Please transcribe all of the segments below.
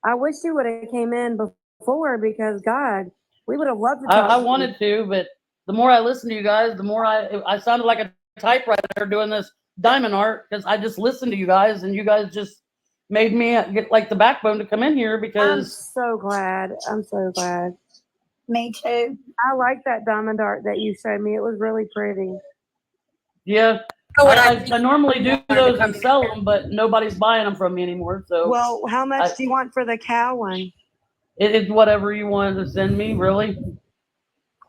I wish you would have came in before because God, we would have loved to I talk. wanted to, but the more I listen to you guys, the more I sounded like a typewriter doing this diamond art because I just listened to you guys and you guys just made me get like the backbone to come in here I'm because so glad. I'm so glad. Me too. I like that diamond art that you showed me. It was really pretty. yeah, know what I normally do those and sell them, but nobody's buying them from me anymore. So Well, how much do you want for the cow one? it's whatever you wanted to send me, really.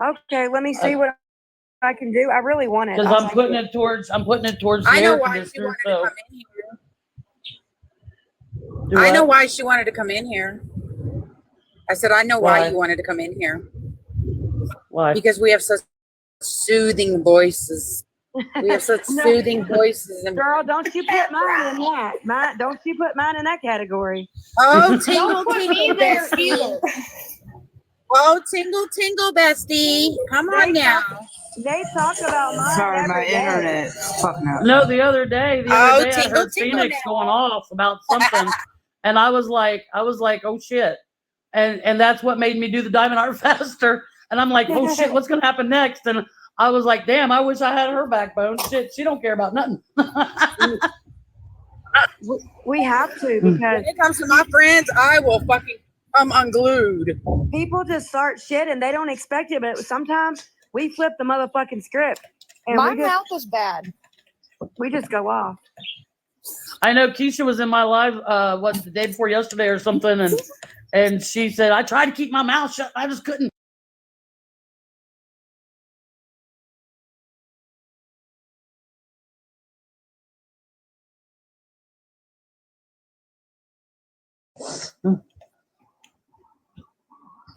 Okay, let me see what I can do. I really want it. Because I I'm like putting it towards the I know air why she conditioner. wanted So to come in here. I know why she wanted to come in here. I said, I know why you wanted to come in here. Why? Because we have such soothing voices. We have such No. soothing voices. And Girl, don't you put mine in that. Don't you put mine in that category. oh, tingle, Don't put me tingle, there bestie. either. Oh, tingle, tingle, bestie. Come on now. They talk about mine Sorry, every my day. internet's fucking up. No, the other day Oh, I tingle, heard tingle Phoenix now. going off about something, and I was like, oh shit, and that's what made me do the diamond art faster. And I'm like, oh shit, what's gonna happen next? And I was like, damn, I wish I had her backbone. Shit, she don't care about nothing. We have to because When it comes to my friends, I will fucking come unglued. people just start shit and they don't expect it, but sometimes we flip the motherfucking script and My mouth is bad. we just go off. I know Keisha was in my live, what, the day before yesterday or something, and she said, I tried to keep my mouth shut, I just couldn't.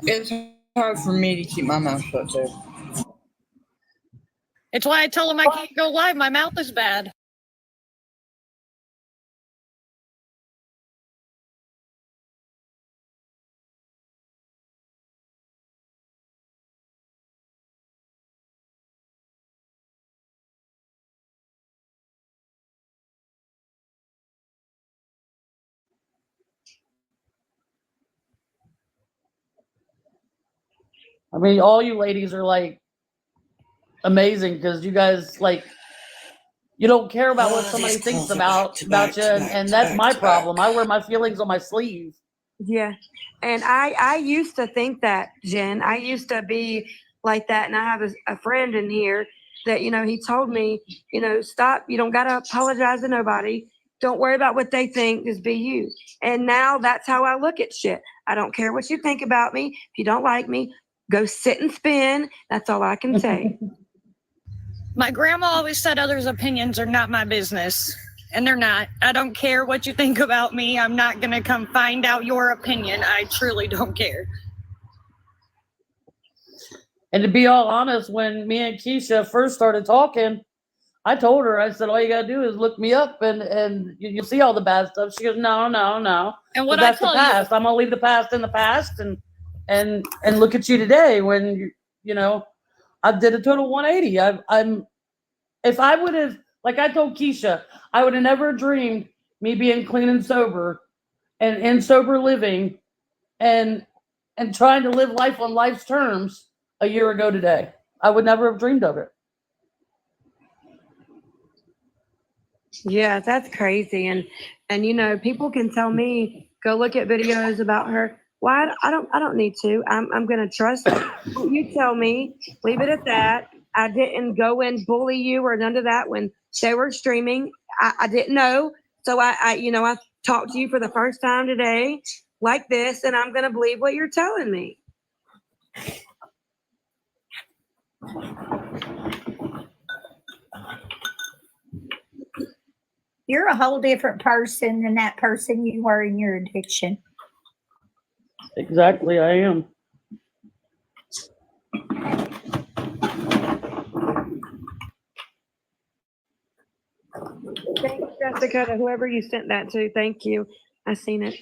It's hard for me to keep my mouth shut too. It's why I told him I can't go live. My mouth is bad. I mean, all you ladies are like amazing because you guys like you don't care about what somebody thinks about you, and that's my problem. I wear my feelings on my sleeve. Yeah. And I used to think that, Jen. I used to be like that. And I have a friend in here that, he told me, stop. You don't got to apologize to nobody. Don't worry about what they think. Just be you. And now that's how I look at shit. I don't care what you think about me. If you don't like me, go sit and spin. That's all I can say. My grandma always said others' opinions are not my business. And they're not. I don't care what you think about me. I'm not going to come find out your opinion. I truly don't care. And to be all honest, when me and Keisha first started talking, I told her, I said, all you got to do is look me up and you'll see all the bad stuff. She goes, no. And what that's I tell the past. you, I'm going to leave the past in the past and look at you today when, I did a total 180. If I would have, like I told Keisha, I would have never dreamed me being clean and sober and in sober living and trying to live life on life's terms a year ago today. I would never have dreamed of it. Yeah, that's crazy. And people can tell me, go look at videos about her. Why? I don't need to. I'm gonna trust what you tell me. Leave it at that. I didn't go and bully you or none of that when they were streaming. I didn't know. So I talked to you for the first time today like this, and I'm gonna believe what you're telling me. you're a whole different person than that person you were in your addiction. Exactly, I am. Thanks, Jessica, to whoever you sent that to. Thank you. I seen it.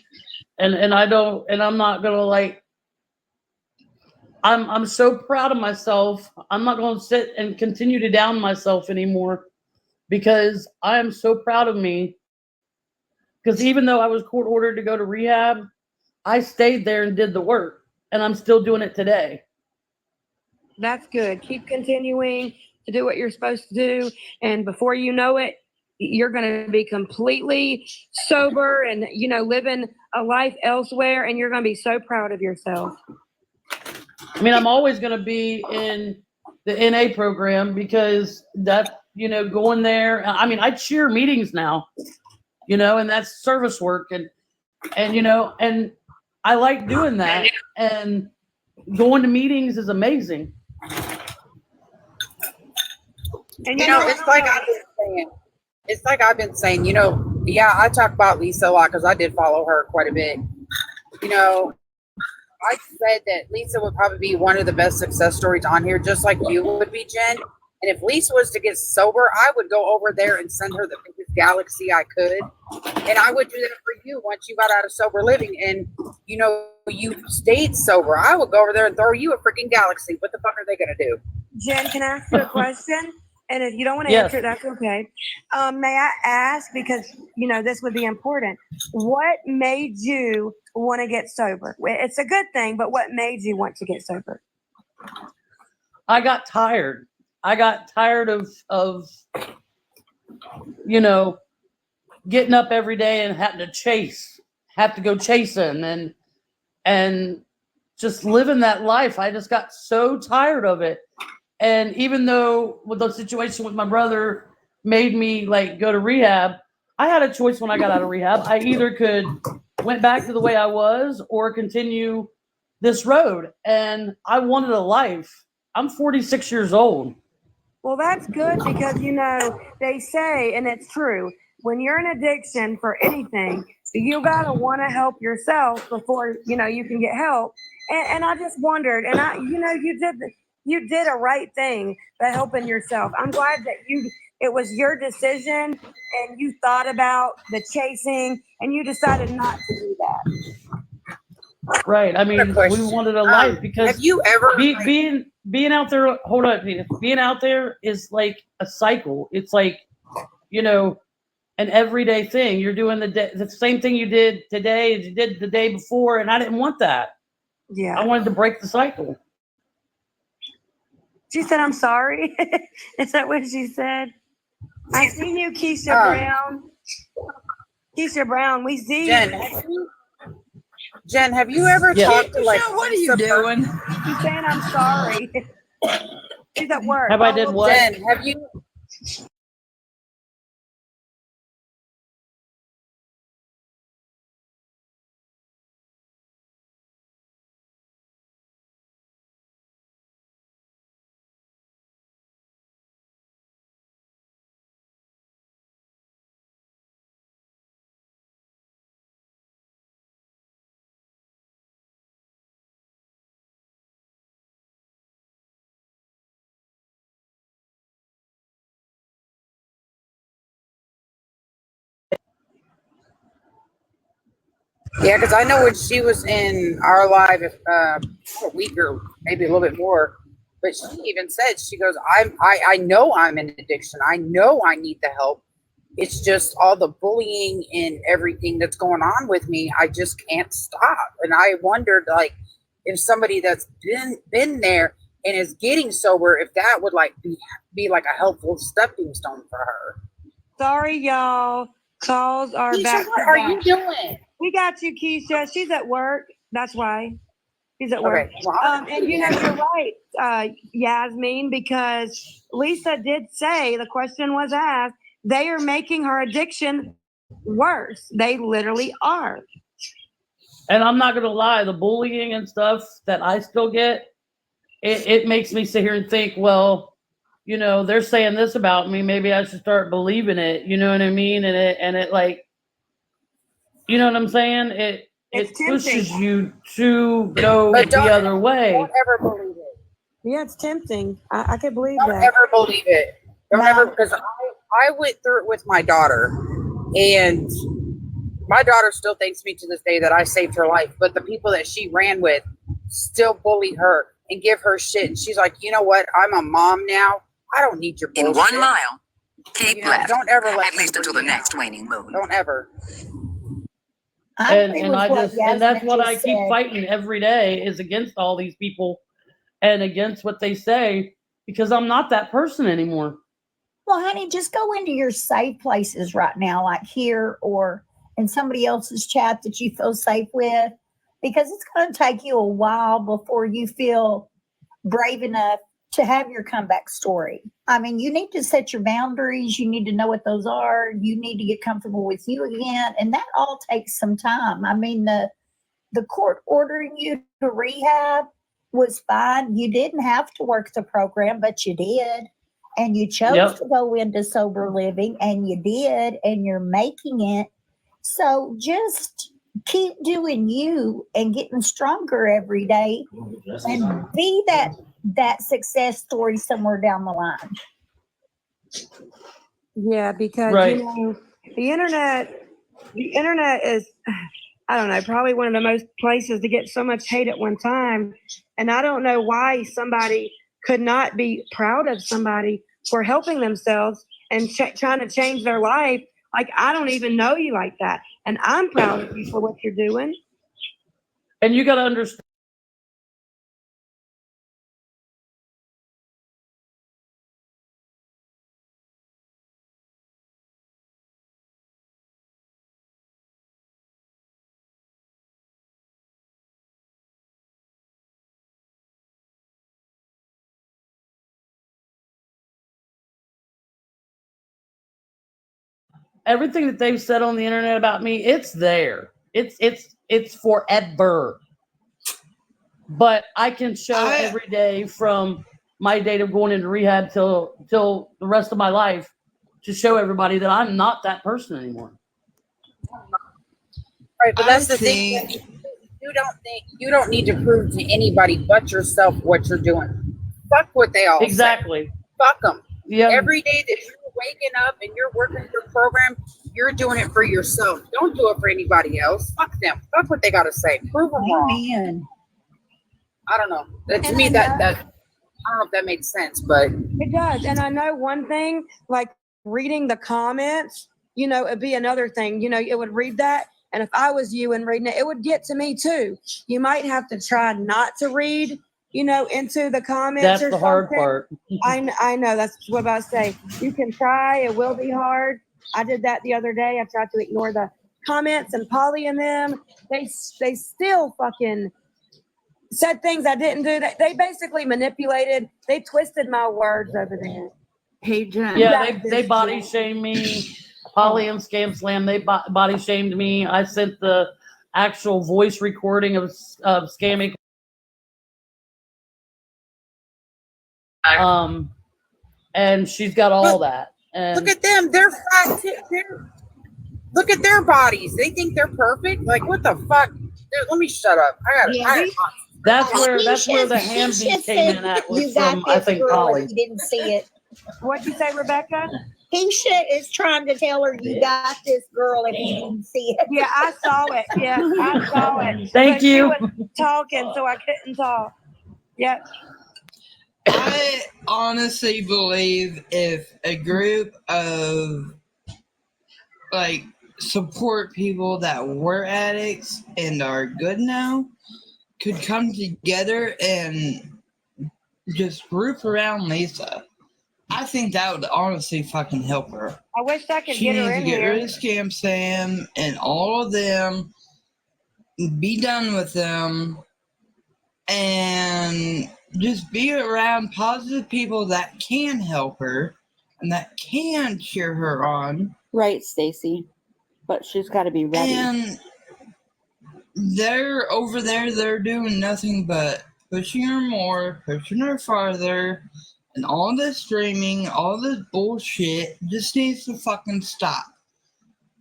And I'm not gonna like I'm so proud of myself. I'm not gonna sit and continue to down myself anymore because I am so proud of me. Because even though I was court ordered to go to rehab, I stayed there and did the work, and I'm still doing it today. That's good. Keep continuing to do what you're supposed to do. And before you know it, you're going to be completely sober and, living a life elsewhere. And you're going to be so proud of yourself. I mean, I'm always going to be in the NA program because that, going there. I mean, I cheer meetings now, and that's service work. And and I like doing that. And going to meetings is amazing. And it's like I've been saying, yeah, I talk about Lisa a lot because I did follow her quite a bit. I said that Lisa would probably be one of the best success stories on here, just like you would be, Jen. And if Lisa was to get sober, I would go over there and send her the biggest galaxy I could. And I would do that for you once you got out of sober living and, you stayed sober. I would go over there and throw you a freaking galaxy. What the fuck are they going to do? Jen, can I ask you a question? And if you don't want to Yes. answer it, that's okay. May I ask, because, this would be important. What made you want to get sober? It's a good thing, but what made you want to get sober? I got tired. I got tired of getting up every day and having to have to go chasing and just living that life. I just got so tired of it. And even though with the situation with my brother made me go to rehab, I had a choice when I got out of rehab. I either could went back to the way I was or continue this road. And I wanted a life. I'm 46 years old. Well, that's good because, they say, and it's true, when you're in addiction for anything, you got to want to help yourself before, you can get help. And I just wondered, and you did a right thing by helping yourself. I'm glad that it was your decision and you thought about the chasing and you decided not to do that. Right. I mean, we wanted a life because have you ever being out there, hold on, being out there is like a cycle. It's like, an everyday thing. You're doing the same thing you did today as you did the day before. And I didn't want that. Yeah. I wanted to break the cycle. She said, I'm sorry. Is that what she said? I seen you, Keisha Brown. Keisha Brown, we see Jen, you. Jen, have you ever talked to What are you doing? She's saying, I'm sorry. She's at work. Have I did what? Jen, have you? Yeah, because I know when she was in our live a week or maybe a little bit more, but she even said, she goes, I know I'm in addiction. I know I need the help. It's just all the bullying and everything that's going on with me. I just can't stop. And I wondered, if somebody that's been there and is getting sober, if that would be like a helpful stepping stone for her. Sorry, y'all. Calls are Keisha, back. what are you doing? We got you, Keisha. She's at work. That's why. She's at work. Okay. Well, And you're right, Yasmin, because Lisa did say, the question was asked, they are making her addiction worse. They literally are. And I'm not going to lie, the bullying and stuff that I still get, it makes me sit here and think, well, they're saying this about me. Maybe I should start believing it. You know what I mean? And it like, you know what I'm saying? It pushes you to go the other way. Don't ever believe it. Yeah, it's tempting. I can believe Don't that. ever believe it. Don't ever, because I went through it with my daughter, and my daughter still thanks me to this day that I saved her life. But the people that she ran with still bully her and give her shit. And she's like, you know what? I'm a mom now. I don't need your bullshit. In 1 mile, keep left. Don't ever let At least until the next waning moon. Don't ever. I And agree and with I what just and that's Yasmin what I just keep said. fighting every day is against all these people and against what they say because I'm not that person anymore. Well, honey, just go into your safe places right now, like here or in somebody else's chat that you feel safe with, because it's going to take you a while before you feel brave enough to have your comeback story. I mean, you need to set your boundaries. You need to know what those are. You need to get comfortable with you again. And that all takes some time. I mean, the court ordering you to rehab was fine. You didn't have to work the program, but you did. And you chose Yep. to go into sober living, and you did, and you're making it. So just keep doing you and getting stronger every day and be that success story somewhere down the line. Yeah, because Right. the internet is, I don't know, probably one of the most places to get so much hate at one time. And I don't know why somebody could not be proud of somebody for helping themselves and trying to change their life. Like, I don't even know you like that. And I'm proud of you for what you're doing. And you got to understand. Everything that they've said on the internet about me, it's there. It's forever. But I can show every day from my date of going into rehab till the rest of my life to show everybody that I'm not that person anymore. Right, but that's the thing. You don't need to prove to anybody but yourself what you're doing. Fuck what they all say. Exactly. Fuck them. Yeah. Every day that you're waking up and you're working your program, you're doing it for yourself. Don't do it for anybody else. Fuck them. Fuck what they got to say. Prove them wrong. Amen. I don't know. To me, that I don't know if that makes sense, but It does. And I know one thing, like reading the comments, it'd be another thing. It would read that. And if I was you and reading it, it would get to me too. You might have to try not to read, into the comments. That's or the hard something. part. I know. That's what I say. You can try. It will be hard. I did that the other day. I tried to ignore the comments, and Polly and them, they still fucking said things I didn't do. They basically manipulated. They twisted my words over there. Hey, Jen. Yeah, they body shamed me. Polly and Scam Slam, they body shamed me. I sent the actual voice recording of scamming. And she's got all that. And look at them. They're fat. Look at their bodies. They think they're perfect. Like, what the fuck? Let me shut up. that's where the ham beef came in at was from, I think, Polly. You didn't see it. What'd you say, Rebecca? Keisha is trying to tell her you got this girl if you didn't see it. Yeah, I saw it. Yeah, I saw it. Thank But you. She was talking, so I couldn't talk. Yeah. I honestly believe if a group of support people that were addicts and are good now could come together and just group around Lisa, I think that would honestly fucking help her. I wish I could She get her needs to in get here. rid of Scam Sam and all of them, be done with them, and just be around positive people that can help her and that can cheer her on. Right, Stacy. But she's got to be ready. And they're over there, they're doing nothing but pushing her more, pushing her farther, and all this streaming, all this bullshit just needs to fucking stop.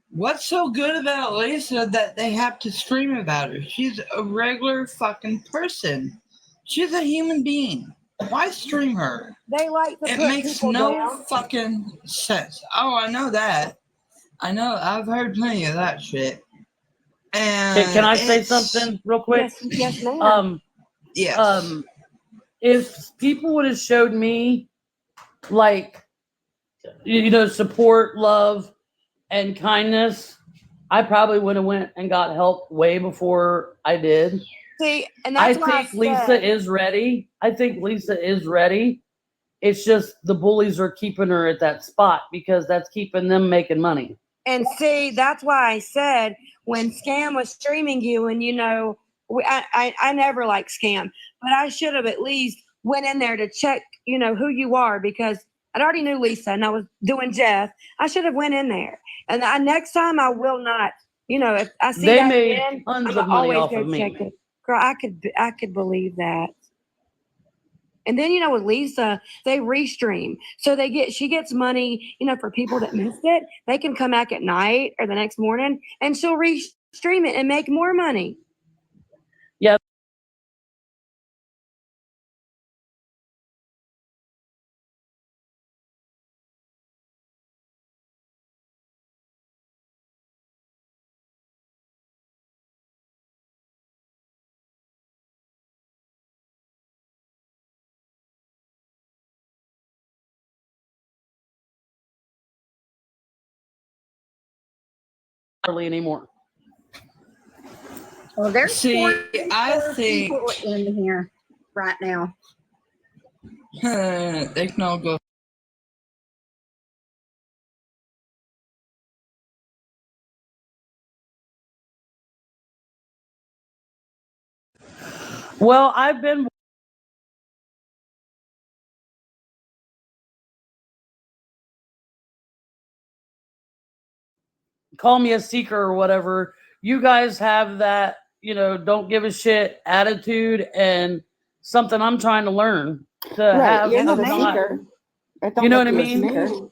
What's so good about Lisa that they have to stream about her? She's a regular fucking person. She's a human being. Why stream her? They like to It put makes people no down. fucking sense. Oh, I know that. I know. I've heard plenty of that shit. And Can I say something real quick? Yes, ma'am. Yes. If people would have showed me support, love, and kindness I probably would have went and got help way before I did. See, and I that's why think Lisa is ready. I think Lisa is ready. It's just the bullies are keeping her at that spot because that's keeping them making money. And see, that's why I said when Scam was streaming you, and I never liked Scam, but I should have at least went in there to check, who you are, because I already knew Lisa and I was doing Jeff. I should have went in there, and next time I will not. If I see They that made again, I'm tons gonna of money always off go of me. check it. Girl, I could believe that. And then with Lisa, they restream. So she gets money, for people that missed it. They can come back at night or the next morning and she'll restream it and make more money. Yeah. Anymore. Well, there's See, I 4 think people in here right now. they can all go. Well, I've been call me a seeker or whatever. You guys have that, don't give a shit attitude and something I'm trying to learn to Right, have. you're not of a not- seeker. It don't You know make what I you a mean? seeker.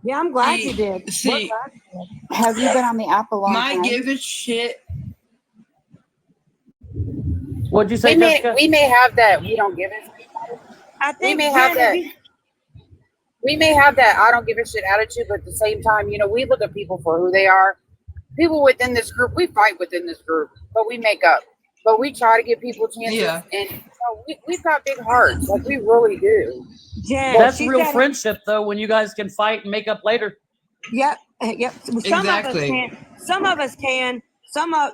Yeah, I'm glad you did. We're See, glad you did. Have you been on the app a long my time? give a shit. What'd you say, We may Jessica? we may have that. We don't give it. I think may have Jen, that. We may have that I don't give a shit attitude, but at the same time, we look at people for who they are. People within this group, we fight within this group, but we make up. But we try to give people chances, Yeah. and we've got big hearts, like we really do. Jen, That's she real said, friendship, though, when you guys can fight and make up later. Yep. Some Exactly. of us can. Some of us can.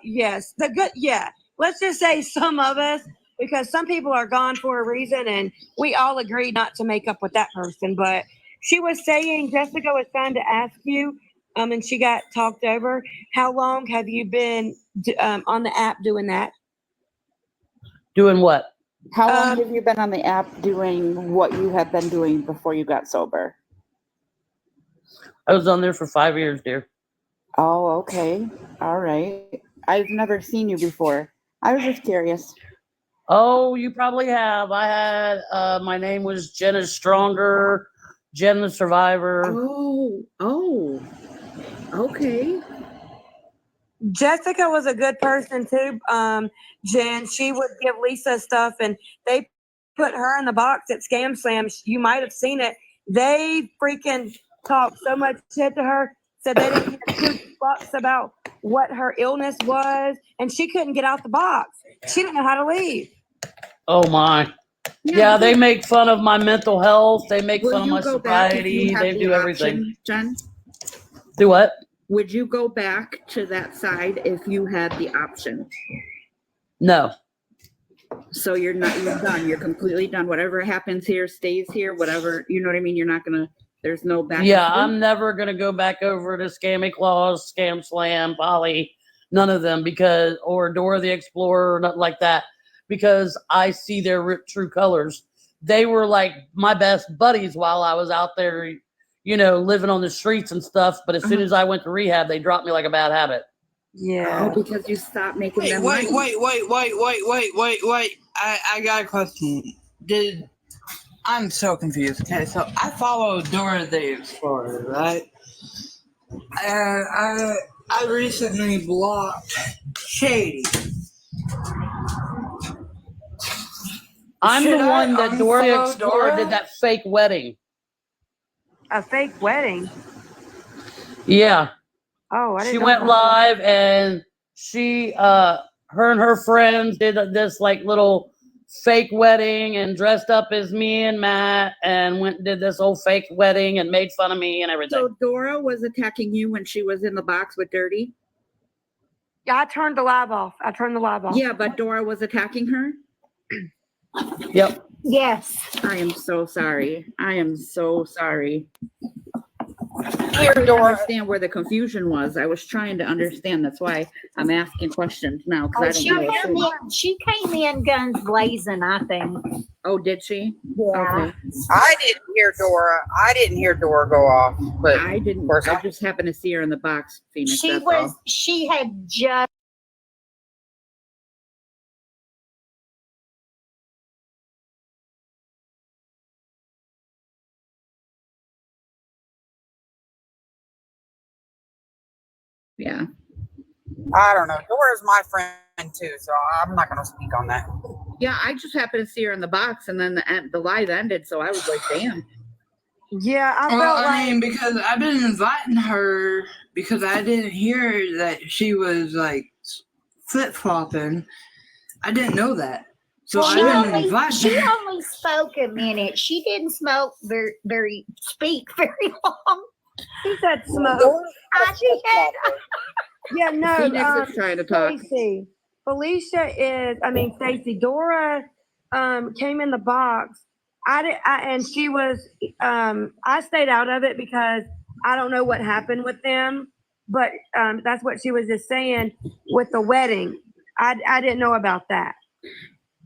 Yes. The good. Yeah. Let's just say some of us, because some people are gone for a reason, and we all agreed not to make up with that person. But she was saying, Jessica was trying to ask you, and she got talked over. How long have you been on the app doing that? Doing what? How long have you been on the app doing what you have been doing before you got sober? I was on there for 5 years, dear. Oh, okay. All right. I've never seen you before. I was just curious. Oh, you probably have. I had, my name was Jenn is Stronger, Jenn the Survivor. Oh, okay. Jessica was a good person too, Jen. She would give Lisa stuff, and they put her in the box at Scam Slam. You might have seen it. They freaking talked so much shit to her, said they didn't give two fucks about what her illness was, and she couldn't get out the box. She didn't know how to leave. Oh, my. Yeah, they make fun of my mental health. They make Will fun of you my go back if you sobriety. had They the do everything. option, Jen? Do what? Would you go back to that side if you had the option? No. So you're done. You're completely done. Whatever happens here stays here. Whatever, you know what I mean? You're not gonna. There's no back. Yeah, and forth? I'm never gonna go back over to Scammy Claus, Scam Slam, Polly, none of them or Dora the Explorer or nothing like that, because I see their true colors. They were like my best buddies while I was out there, living on the streets and stuff. But as soon as I went to rehab, they dropped me like a bad habit. Yeah. Oh, because you stopped making Wait, them wait, money. wait. I got a question. I'm so confused. Okay, so I follow Dora the Explorer, right? And I recently blocked Shady. I'm Should the I one that Dora the unfollow Explorer Dora? did that fake wedding. A fake wedding. Yeah. Oh, I didn't She know went that. live and she her and her friends did this like little fake wedding and dressed up as me and Matt and went and did this whole fake wedding and made fun of me and everything. So Dora was attacking you when she was in the box with Dirty? Yeah, I turned the live off. Yeah, but Dora was attacking her? Yep. Yes. I am so sorry. I am so sorry. Here, I couldn't Dora. understand where the confusion was. I was trying to understand. That's why I'm asking questions now. Oh, Because she, I don't came know. in, she came in guns blazing, I think. Oh, did she? Yeah. Okay. I didn't hear Dora. I didn't hear Dora go off, but I didn't. of course, I just happened to see her in the box, Phoenix. She that's was, all. she had just. Yeah. I don't know. Dora's my friend too, so I'm not going to speak on that. Yeah, I just happened to see her in the box, and then the live ended, so I was like, "Damn." Yeah, I Well, felt I like mean, because I've been inviting her because I didn't hear that she was like flip flopping. I didn't know that, so She I didn't only, invite she her. only spoke a minute. She didn't speak very long. she said smoke. Dora's She had, Yeah, no. Phoenix is trying to talk. Stacy. Stacy. Dora came in the box. And she was I stayed out of it because I don't know what happened with them, but that's what she was just saying with the wedding. I didn't know about that.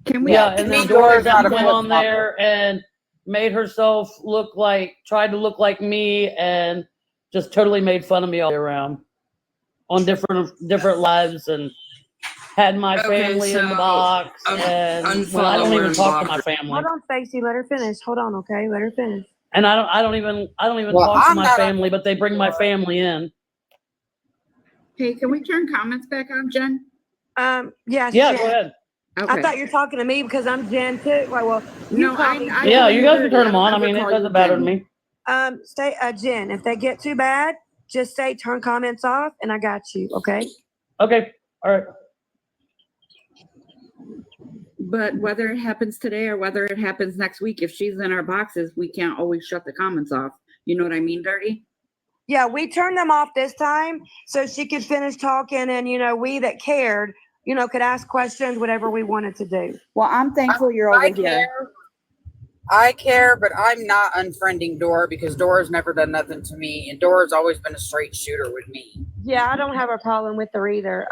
Can we? Yeah, and then Me, Dora Dora's not a went flip on there and made herself tried to look like me and just totally made fun of me all the way around on different lives and had my Okay, family in the so, box and well, I don't even unfollow talk to her. my family. Hold on, Stacy. Let her finish. Hold on, okay? Let her finish. And I don't even Well, talk to I'm my not family, but they bring my family in. Hey, can we turn comments back on, Jen? Yeah, Yeah, Jen. go ahead. Okay. I thought you were talking to me because I'm Jen too. Well, you No, call me. I Yeah, call you guys can Dirty. turn them don't on. I ever mean, it call you doesn't matter to Jen. me. Jen. If they get too bad, just say turn comments off, and I got you. Okay. Okay. All right. But whether it happens today or whether it happens next week, if she's in our boxes, we can't always shut the comments off. You know what I mean, Dirty? Yeah, we turned them off this time so she could finish talking, and we that cared, could ask questions, whatever we wanted to do. Well, I'm thankful you're over I here. care. I care, but I'm not unfriending Dora because Dora's never done nothing to me, and Dora's always been a straight shooter with me. Yeah, I don't have a problem with her either.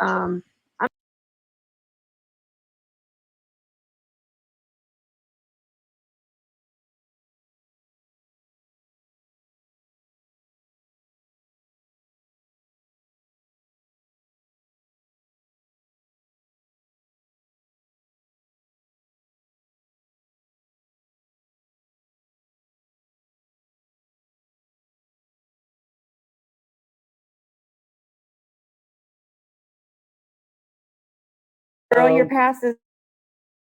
Girl, your past is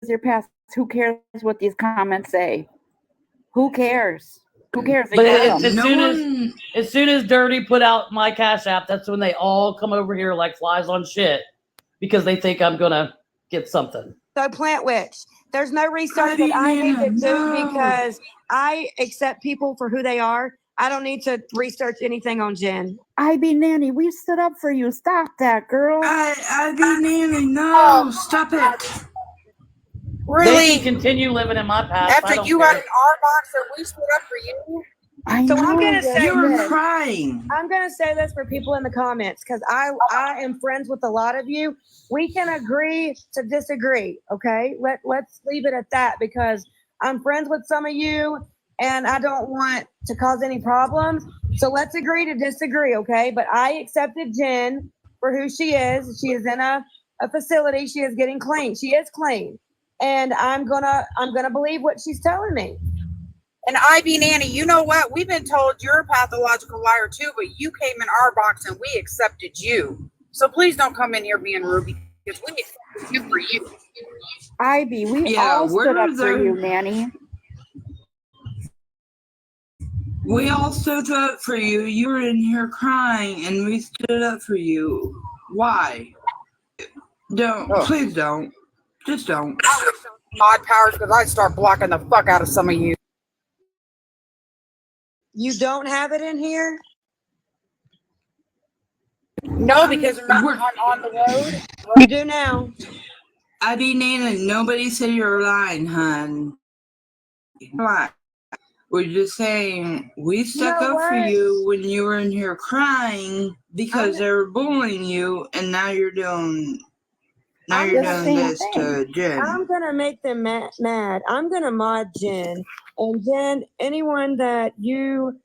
your past. Who cares what these comments say? Who cares? Who cares? They But got as them. No soon one. as Dirty put out my Cash App, that's when they all come over here like flies on shit because they think I'm gonna get something. So, Plant Witch, there's no research Dirty that I need to Nana, do no. because I accept people for who they are. I don't need to research anything on Jen. IB Nanny, we stood up for you. Stop that, girl. I be Nanny. No, stop it. They Really? can continue living in my past. I After don't you care. got an R box and we stood up for you? I So know. I'm gonna yes, say You were this. crying. I'm gonna say this for people in the comments because I am friends with a lot of you. We can agree to disagree, okay? Let's leave it at that because I'm friends with some of you and I don't want to cause any problems. So let's agree to disagree, okay? But I accepted Jen for who she is. She is in a facility. She is getting clean. She is clean, and I'm gonna believe what she's telling me. And IB Nanny, you know what? We've been told you're a pathological liar too, but you came in our box and we accepted you. So please don't come in here being rude because we accepted you for you. IB, we Yeah, all stood we're up for the- you, Nanny. We all stood up for you. You were in here crying, and we stood up for you. Why? Don't. Oh. Please don't. Just don't. mod powers because I'd start blocking the fuck out of some of you. You don't have it in here? No, because they're not on the road. You do now. I be Nana. Nobody said you're lying, hun. Lie. We're just saying we stuck know up for what? you when you were in here crying because they were bullying you, and now you're doing. Now I'm you're gonna doing same this to Jen. I'm gonna make them mad. I'm gonna mod Jen, and Jen, anyone that you,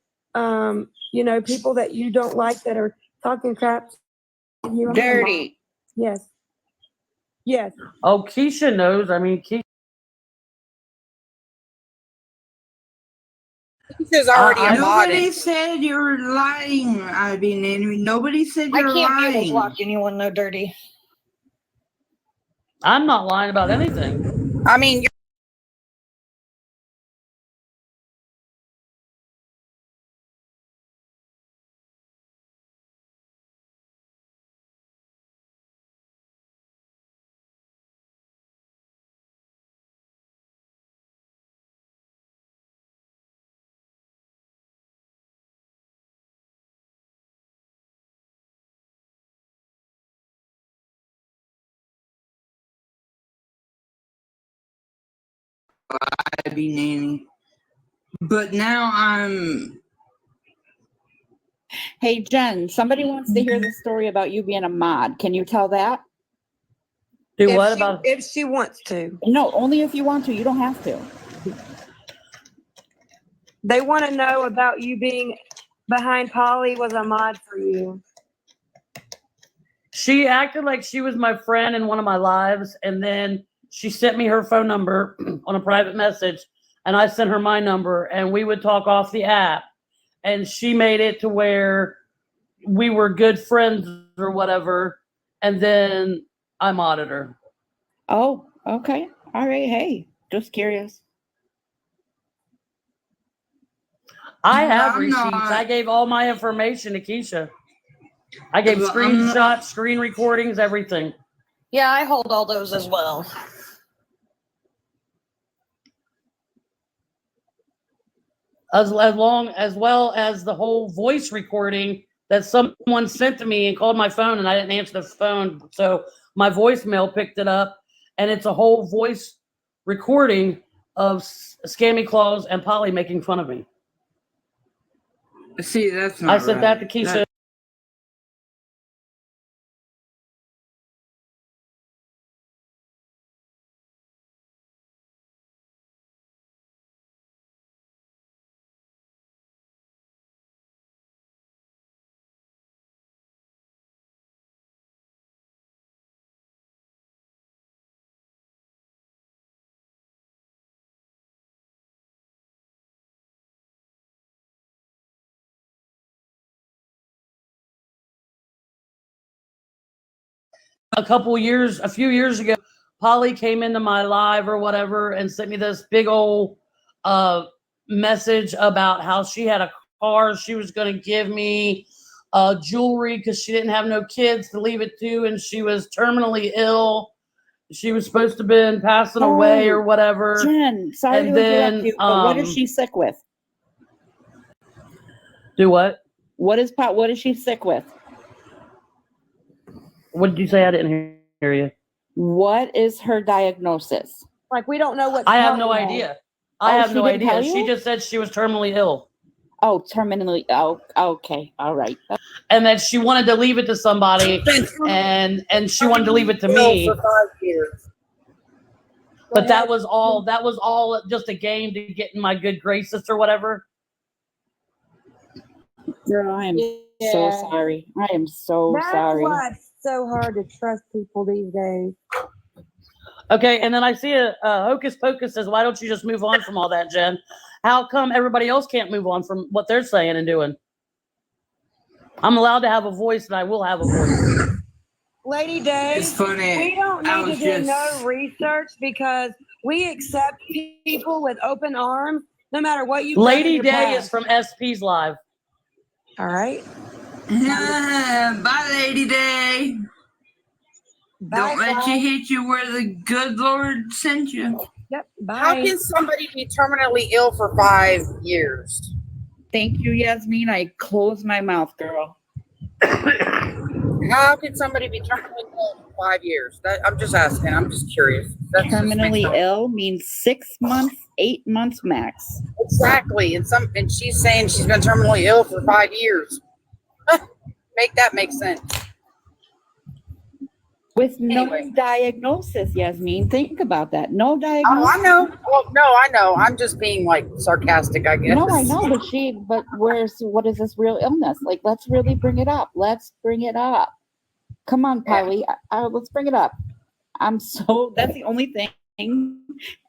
people that you don't like that are talking crap to you. I'm gonna mod. Dirty. Yes. Yes. Oh, Keisha knows. I mean, Keisha's already I- a Nobody modded. said you were lying. I mean, nobody said I you're can't be able to lying. block anyone, no dirty. I'm not lying about anything. I mean, I be nanny. But now I'm. Hey, Jen, somebody wants to hear the story about you being a mod. Can you tell that? Do what about? if she wants to? No, only if you want to. You don't have to. They want to know about you being behind Polly was a mod for you. She acted like she was my friend in one of my lives, and then she sent me her phone number on a private message, and I sent her my number, and we would talk off the app. And she made it to where we were good friends or whatever, and then I modded her. Oh, okay. All right. Hey, just curious. I have I'm receipts. not- I gave all my information to Keisha. I gave Well, I'm screenshots, screen recordings, everything. Yeah, I hold all those as well. As well as the whole voice recording that someone sent to me and called my phone, and I didn't answer the phone, so my voicemail picked it up, and it's a whole voice recording of Scammy Claus and Polly making fun of me. See, that's not I sent right. that to Keisha. That- A few years ago, Polly came into my live or whatever and sent me this big old message about how she had a car she was going to give me, jewelry because she didn't have no kids to leave it to, and she was terminally ill. She was supposed to have been passing away or whatever. Jen, sorry And to interrupt then, you, but what is she sick with? Do what? What is she sick with? What did you say? I didn't hear you. What is her diagnosis? Like we don't know what. I have no idea. I Oh, have she no didn't tell idea. She you? just said she was terminally ill Oh, terminally. Oh, okay. All right. and that she wanted to leave it to somebody, and she wanted to leave it to me. for 5 years. But that was all just a game to get in my good graces or whatever. Girl, I am so Yeah. sorry. I am so That's sorry. why it's so hard to trust people these days. Okay, and then I see a Hocus Pocus says, "Why don't you just move on from all that, Jen? How come everybody else can't move on from what they're saying and doing? I'm allowed to have a voice, and I will have a voice." Lady Day, It's funny. we don't I need to was do just- no research because we accept people with open arms, no matter what you've Lady done in your Day past. is from SP's live. All right. Bye, Lady Day. Don't let guys. you hit you where the good Lord sent you. Yep. Bye. How can somebody be terminally ill for 5 years? Thank you, Yasmin. I closed my mouth, girl. How can somebody be terminally ill for 5 years? I'm just asking. I'm just curious. That just makes Terminally no- ill means 6 months, 8 months max. Exactly. And she's saying she's been terminally ill for 5 years. Make that make sense. With no Anyway. diagnosis, Yasmin. Think about that. No Oh, diagnosis. I know. Well, no, I know. I'm just being like sarcastic, I guess. No, I know, but what is this real illness? Like, let's really bring it up. Let's bring it up. Come on, Yeah. Polly. Let's bring it up. That's the only thing.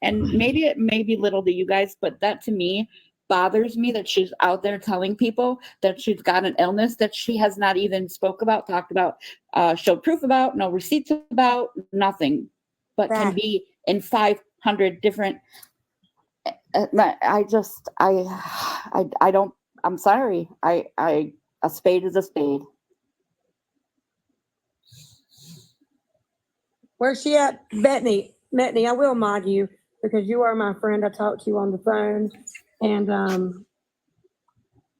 And maybe it may be little to you guys, but that to me bothers me that she's out there telling people that she's got an illness that she has not even talked about, showed proof about, no receipts about, nothing, but can Fact. be in 500 different. I don't. I'm sorry. A spade is a spade. Where's she at? Bethany, I will mod you because you are my friend. I talked to you on the phone and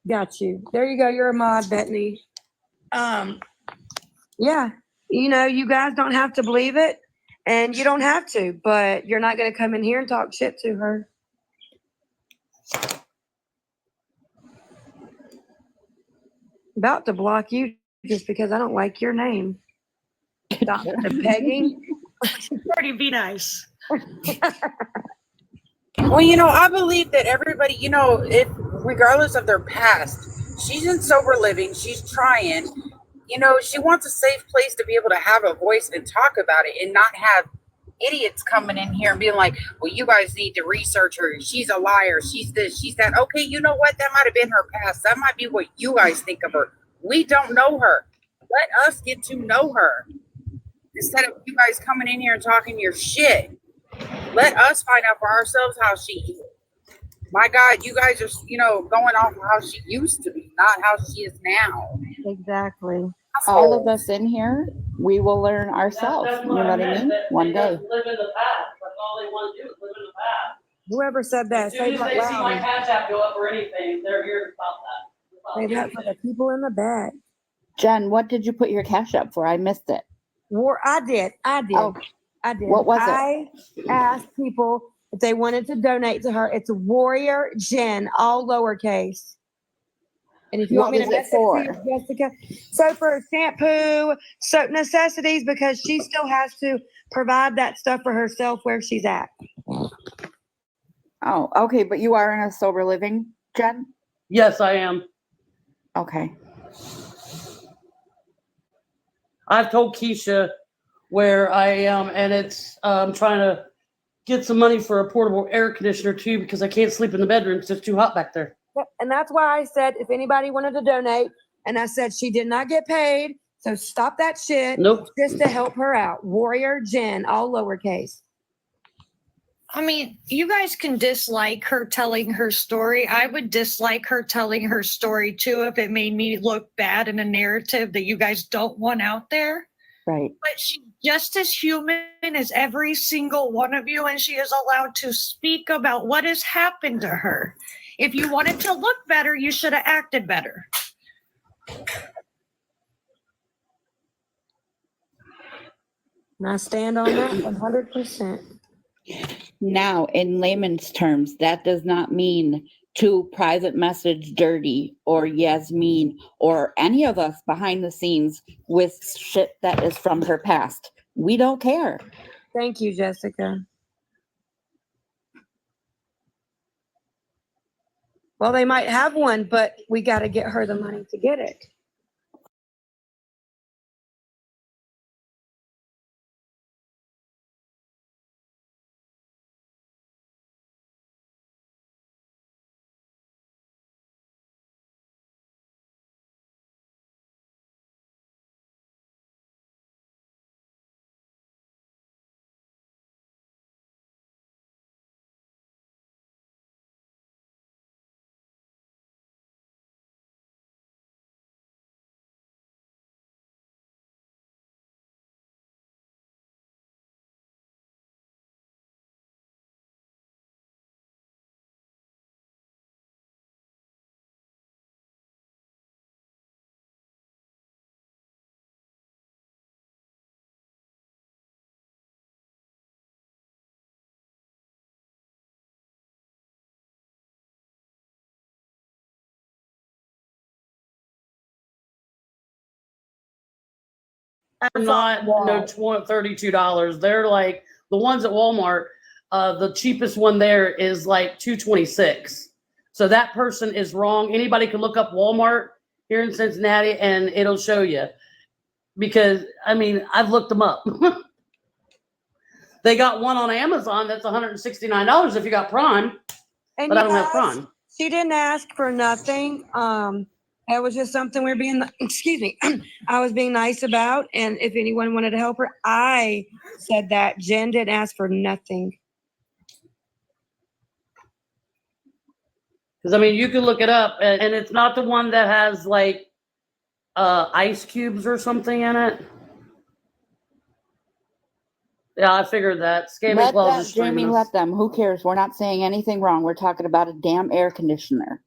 got you. There you go. You're a mod, Bethany. Yeah. You guys don't have to believe it and you don't have to, but you're not going to come in here and talk shit to her. About to block you just because I don't like your name. Stop the pegging. Pretty be nice. Well, I believe that everybody, if regardless of their past, she's in sober living. She's trying. She wants a safe place to be able to have a voice and talk about it and not have idiots coming in here and being like, well, you guys need to research her. She's a liar. She's this, she's that. Okay, you know what? That might have been her past. That might be what you guys think of her. We don't know her. Let us get to know her. Instead of you guys coming in here and talking your shit. Let us find out for ourselves how she is. My God, you guys are, going off of how she used to be, not how she is now. Exactly. All of us in here, we will learn ourselves. You know what I mean? One day. Live in the past. That's all they want to do is live in the past. Whoever said that, As say soon as that they see my loud. cash app go up or anything, they're here to stop that. Say that for the people in the back. Jen, what did you put your cash up for? I missed it. I did. Oh, I did. what was it? I asked people if they wanted to donate to her. It's Warrior Jenn, all lowercase. And if you want What me to is it message for? you, Jessica, so for shampoo, soap necessities, because she still has to provide that stuff for herself where she's at. Oh, okay. But you are in a sober living, Jen? Yes, I am. Okay. I've told Keisha where I am, and it's I'm trying to get some money for a portable air conditioner too because I can't sleep in the bedroom because it's too hot back there. Yep, and that's why I said if anybody wanted to donate, and I said she did not get paid, so stop that shit. Nope. Just to help her out. Warrior Jenn, all lowercase. I mean, you guys can dislike her telling her story. I would dislike her telling her story too if it made me look bad in a narrative that you guys don't want out there. Right. But she's just as human as every single one of you, and she is allowed to speak about what has happened to her. If you wanted to look better, you should have acted better. And I stand on that 100%. Now, in layman's terms, that does not mean to private message Dirty or Yasmin or any of us behind the scenes with shit that is from her past. We don't care. Thank you, Jessica. Well, they might have one, but we got to get her the money to get it. not no $32. They're like the ones at Walmart. The cheapest one there is like $226. So that person is wrong. Anybody can look up Walmart here in Cincinnati and it'll show you. Because I mean, I've looked them up. They got one on Amazon that's $169 if you got Prime, And but I don't yes, have Prime. she didn't ask for nothing. It was just something we were being, excuse me, I was being nice about. And if anyone wanted to help her, I said that. Jen didn't ask for nothing. Because I mean, you can look it up, and it's not the one that has like ice cubes or something in it. Yeah, I figured that. Scamming Let Claus them, is Jamie, streaming let us. them. Who cares? We're not saying anything wrong. We're talking about a damn air conditioner.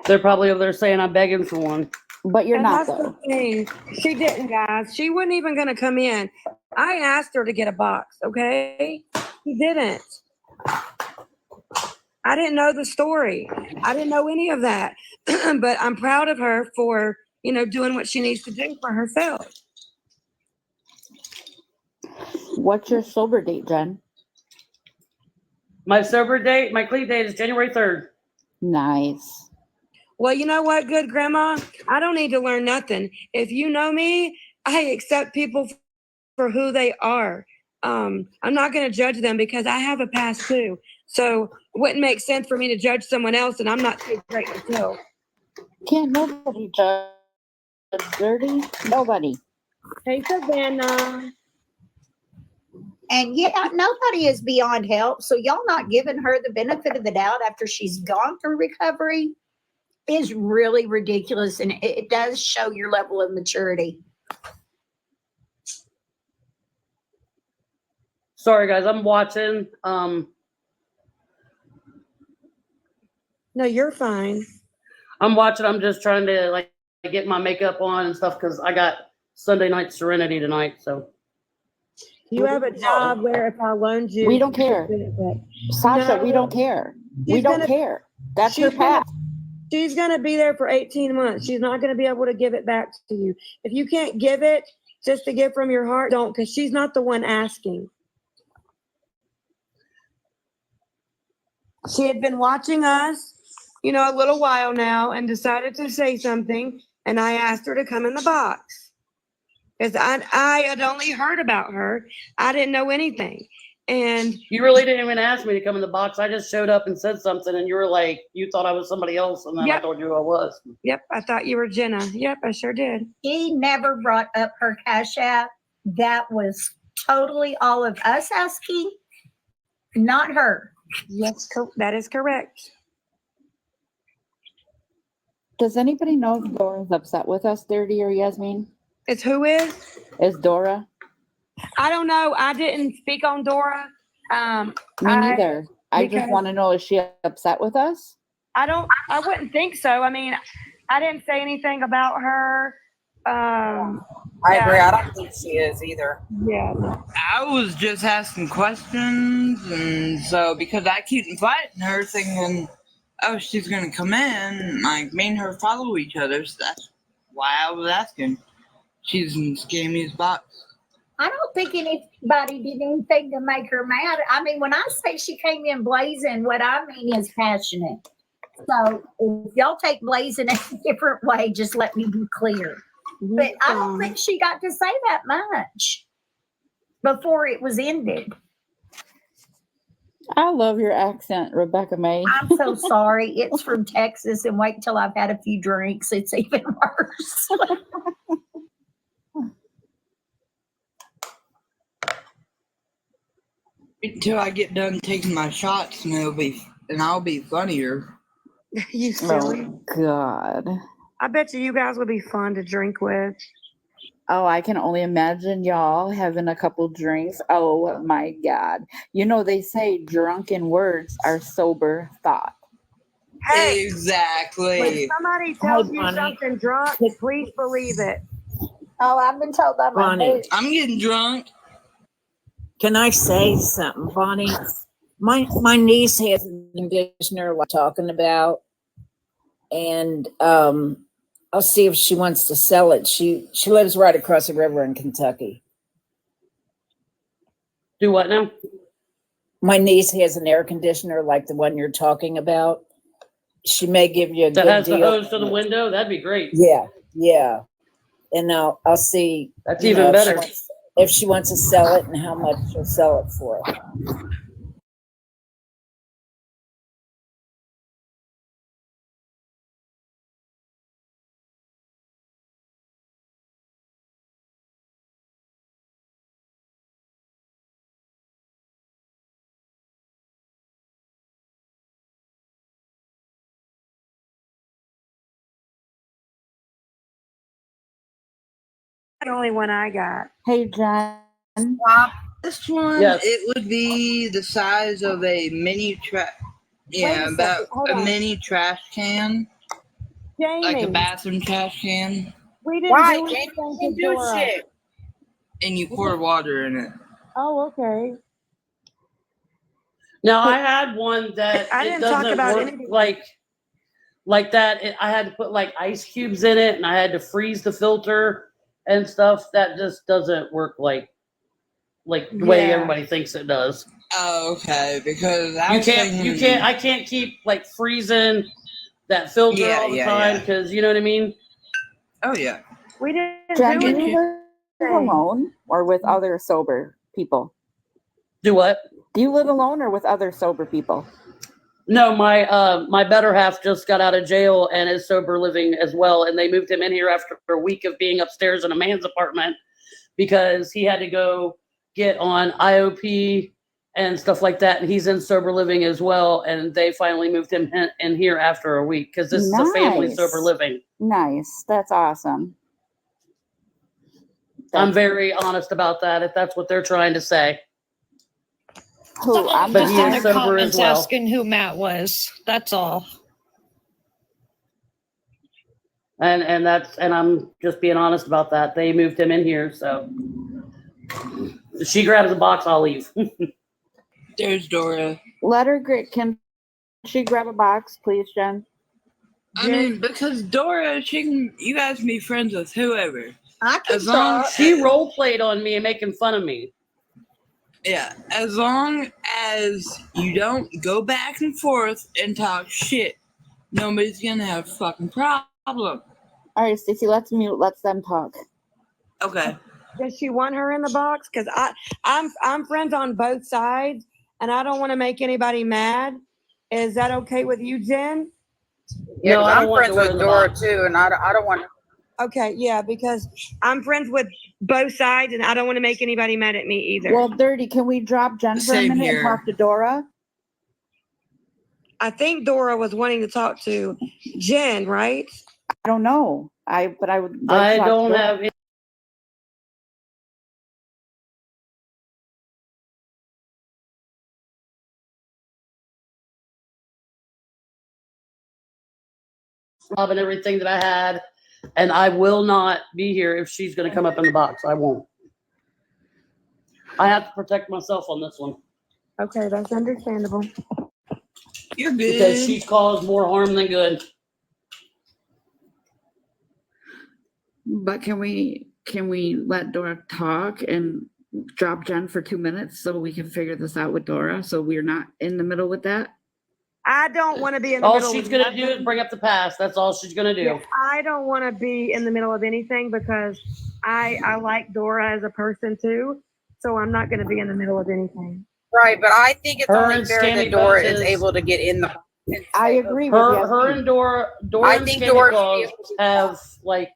They're probably over there saying I'm begging for one. But you're And not, that's the though. thing. She didn't, guys. She wasn't even going to come in. I asked her to get a box, okay? She didn't. I didn't know the story. I didn't know any of that. But I'm proud of her for, doing what she needs to do for herself. What's your sober date, Jen? My sober date, my clean date is January 3rd. Nice. Well, you know what, good grandma? I don't need to learn nothing. If you know me, I accept people for who they are. I'm not going to judge them because I have a past too. So it wouldn't make sense for me to judge someone else and I'm not too great to tell. Can't nobody judge dirty. Nobody. Hey, Savannah. And yeah, nobody is beyond help. So y'all not giving her the benefit of the doubt after she's gone through recovery is really ridiculous. And it does show your level of maturity. Sorry, guys, I'm watching. No, you're fine. I'm watching. I'm just trying to like get my makeup on and stuff because I got Sunday night Serenity tonight. So You have a job where if I loaned you, We don't care. Sasha, No. we don't care. We She's don't gonna- care. That's her she's gonna- path. She's going to be there for 18 months. She's not going to be able to give it back to you. If you can't give it just to give from your heart, don't, because she's not the one asking. She had been watching us, a little while now and decided to say something. And I asked her to come in the box because I had only heard about her. I didn't know anything. And you really didn't even ask me to come in the box. I just showed up and said something, and you were like, you thought I was somebody else, and then I Yep. told you who I was. yep, I thought you were Jenna. Yep, I sure did. She never brought up her Cash App. That was totally all of us asking, not her. Yes, that is correct. Does anybody know if Dora's upset with us, Dirty or Yasmin? It's who is? Is Dora? I don't know. I didn't speak on Dora. Me neither. I just because- want to know, is she upset with us? I wouldn't think so. I mean, I didn't say anything about her. I Yeah. agree. I don't think she is either. Yeah. I was just asking questions, and so because I keep inviting her, thinking, oh, she's gonna come in, like me and her follow each other. So that's why I was asking. She's in Scammy's box. I don't think anybody did anything to make her mad. I mean, when I say she came in blazing, what I mean is passionate. So if y'all take blazing a different way, just let me be clear. But I don't think she got to say that much before it was ended. I love your accent, Rebecca May. I'm so sorry. It's from Texas, and wait till I've had a few drinks. It's even worse. Until I get done taking my shots, and I'll be funnier. You silly. Oh, God. I bet you guys would be fun to drink with. Oh, I can only imagine y'all having a couple drinks. Oh, my God. You know, they say drunken words are sober thought. Hey, when Exactly. somebody tells you Bonnie. something drunk, please believe it. Oh, I've been told by my Bonnie. boots. I'm getting drunk. Can I say something, Bonnie? My niece has an conditioner we're talking about, and I'll see if she wants to sell it. She lives right across the river in Kentucky. Do what now? My niece has an air conditioner like the one you're talking about. She may give you a That good has the deal. hose to the window? That'd be great. Yeah. And I'll see. That's you even know, better. if she wants to sell it and how much she'll sell it for. The only one I got. Hey, Jen. This one, Yes. it would be the size of a mini trash. Yeah, Wait a about second, hold a on. mini trash can, like a Jamie, bathroom trash can, we didn't Why? do Jamie anything didn't to do Dora. shit. and you pour water in it. Oh, okay. Now I had one that I it didn't talk doesn't about work anything. like that. I had to put like ice cubes in it, and I had to freeze the filter and stuff. That just doesn't work like the way Yeah. everybody thinks it does. Oh, okay. Because I You was can't. thinking, You can't. I can't keep like freezing that filter Yeah, all the yeah, time yeah. because you know what I mean. Oh yeah. We didn't Jen, do do you live anything. alone or with other sober people? Do what? Do you live alone or with other sober people? No, my better half just got out of jail and is sober living as well, and they moved him in here after a week of being upstairs in a man's apartment because he had to go get on IOP and stuff like that, and he's in sober living as well, and they finally moved him in here after a week because this is a family Nice. sober living. Nice. That's awesome. I'm very honest about that if that's what they're trying to say. Who? I'm But Just he in is the sober as comments well. asking who Matt was. That's all. And I'm just being honest about that. They moved him in here, so if she grabs a box, I'll leave. There's Dora. Let her get. Can she grab a box, please, Jen? I mean, because Dora, you guys can be friends with whoever. I can As long talk. She role played on me and making fun of me. Yeah, as long as you don't go back and forth and talk shit, nobody's gonna have a fucking problem. All right, Stacey, let's mute. Let them talk. Okay. Does she want her in the box? Because I'm friends on both sides, and I don't want to make anybody mad. Is that okay with you, Jen? Yeah, No, 'cause I don't I'm want friends Dora with in the Dora box. too, and I don't want to. Okay, yeah, because I'm friends with both sides, and I don't want to make anybody mad at me either. Well, Dirty, can we drop Jen for a Same minute here. and talk to Dora? I think Dora was wanting to talk to Jen, right? I don't know. But I would like I to talk don't to Dora. have any job and everything that I had, and I will not be here if she's going to come up in the box. I won't. I have to protect myself on this one Okay, that's understandable. You're good. because she's caused more harm than good. But can we let Dora talk and drop Jen for 2 minutes so we can figure this out with Dora so we're not in the middle with that? I don't want to be in the All middle. she's of going to do nothing. is bring up the past. That's all she's going to do. Yeah, I don't want to be in the middle of anything because I like Dora as a person too. So I'm not going to be in the middle of anything. Right, but I think it's Her only and fair Scammy that Dora Butts is is- able to get in the. and I say, agree with Her Yasmin. and Dora I and think Skinny Dora should be Claus able to have like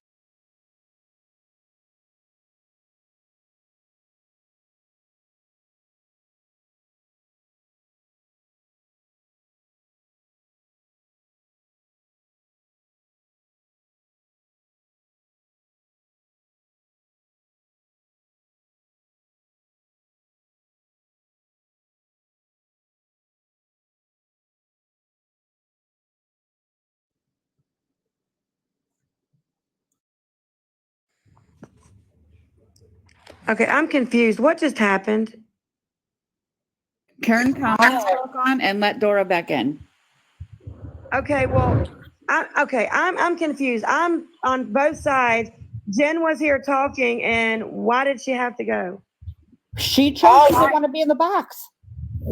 Okay, I'm confused. What just happened? Turn comments back on and let Dora back in. Okay, well, I'm confused. I'm on both sides. Jen was here talking, and why did she have to go? She chose All she didn't I, want to be in the box.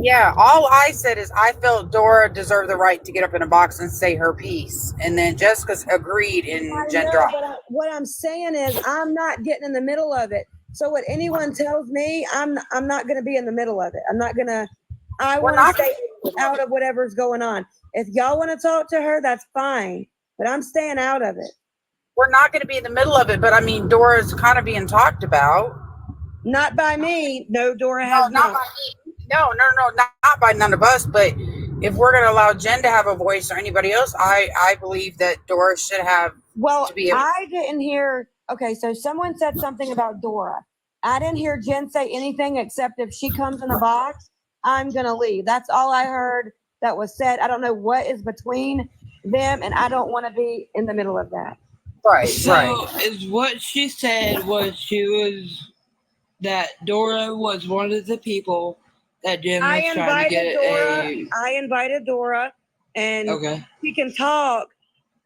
yeah, all I said is I felt Dora deserved the right to get up in a box and say her piece, and then Jessica's agreed, and I Jen know, dropped. but what I'm saying is I'm not getting in the middle of it. So what anyone tells me, I'm not going to be in the middle of it. I'm not going to. I We're want to not. stay out of whatever's going on. If y'all want to talk to her, that's fine. But I'm staying out of it. We're not going to be in the middle of it, but I mean, Dora's kind of being talked about. Not by me. No, Dora No, has not not. by me. No, not by none of us. But if we're going to allow Jen to have a voice or anybody else, I believe that Dora should have Well, to be able. I didn't hear. Okay, so someone said something about Dora. I didn't hear Jen say anything except if she comes in the box, I'm gonna leave. That's all I heard that was said. I don't know what is between them, and I don't want to be in the middle of that. Right, So right. is what she said was that Dora was one of the people that Jim was trying to get I invited Dora, and Okay. she can talk.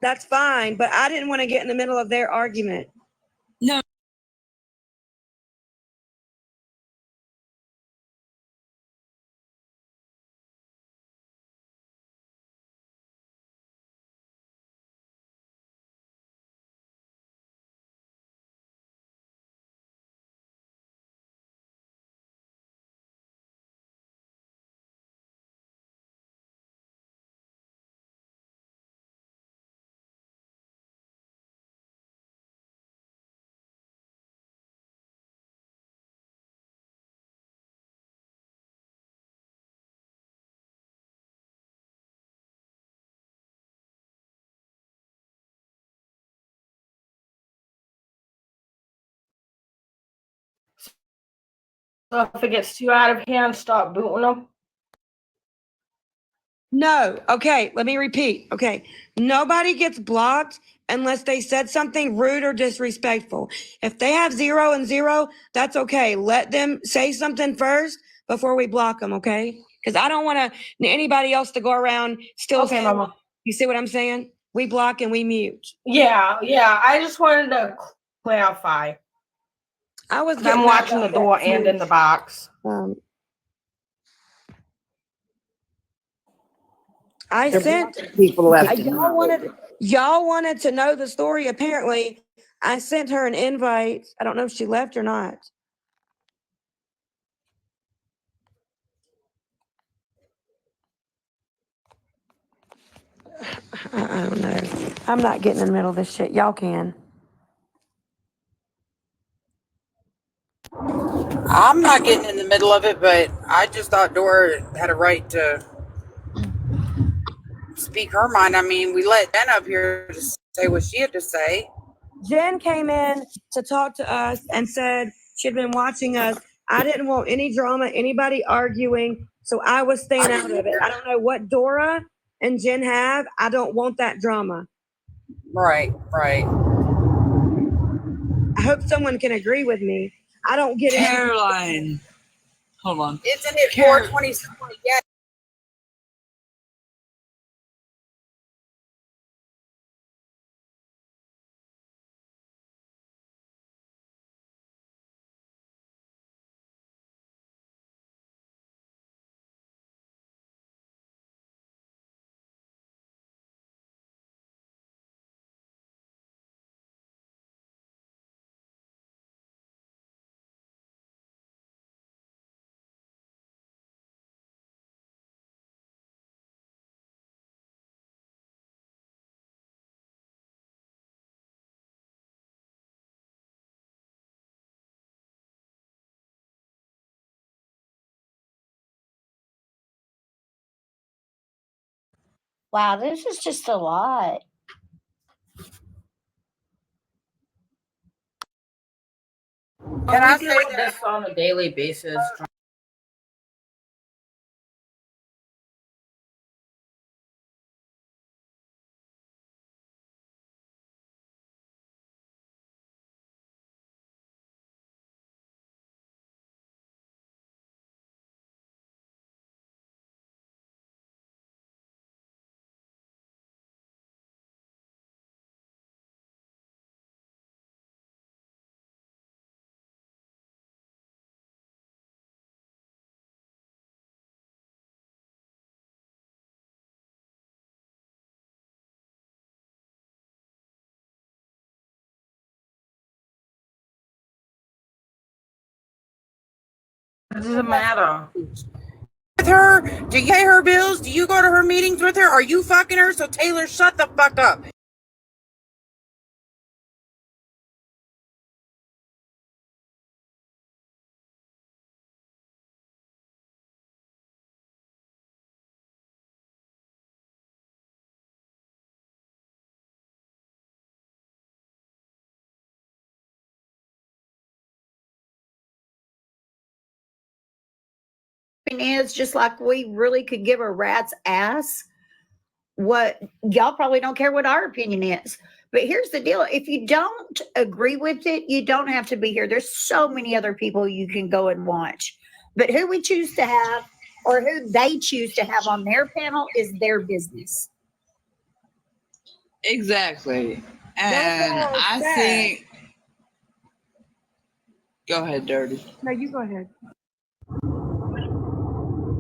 That's fine, but I didn't want to get in the middle of their argument. No. So if it gets too out of hand, stop booting them. No. Okay, let me repeat. Okay. Nobody gets blocked unless they said something rude or disrespectful. If they have 0 and 0, that's okay. Let them say something first before we block them, okay? Because I don't want anybody else to go around still Okay, saying, Mama. you see what I'm saying? We block and we mute. Yeah. I just wanted to clarify. I was 'Cause getting I'm that watching the about door that and in too. the box. I There sent people left in y'all wanted to know the story. Apparently, I sent her an invite. I don't know if she left or not. I don't know. I'm not getting in the middle of this shit. Y'all can. I'm not getting in the middle of it, but I just thought Dora had a right to speak her mind. I mean, we let Jen up here to say what she had to say. Jen came in to talk to us and said she'd been watching us. I didn't want any drama, anybody arguing, so I was staying out of it. I don't know what Dora and Jen have. I don't want that drama. Right. I hope someone can agree with me. I don't get it. Caroline. Hold on. Isn't it 4:20? Yeah, Wow, this is just a lot. can I We say deal with that? this on a daily basis. It doesn't matter. With her? Do you pay her bills? Do you go to her meetings with her? Are you fucking her? So Taylor, shut the fuck up. Is just like we really could give a rat's ass what y'all probably don't care what our opinion is. But here's the deal: if you don't agree with it, you don't have to be here. There's so many other people you can go and watch. But who we choose to have or who they choose to have on their panel is their business. Exactly. That's And all I sad. think. Go ahead, Dirty. No, you go ahead.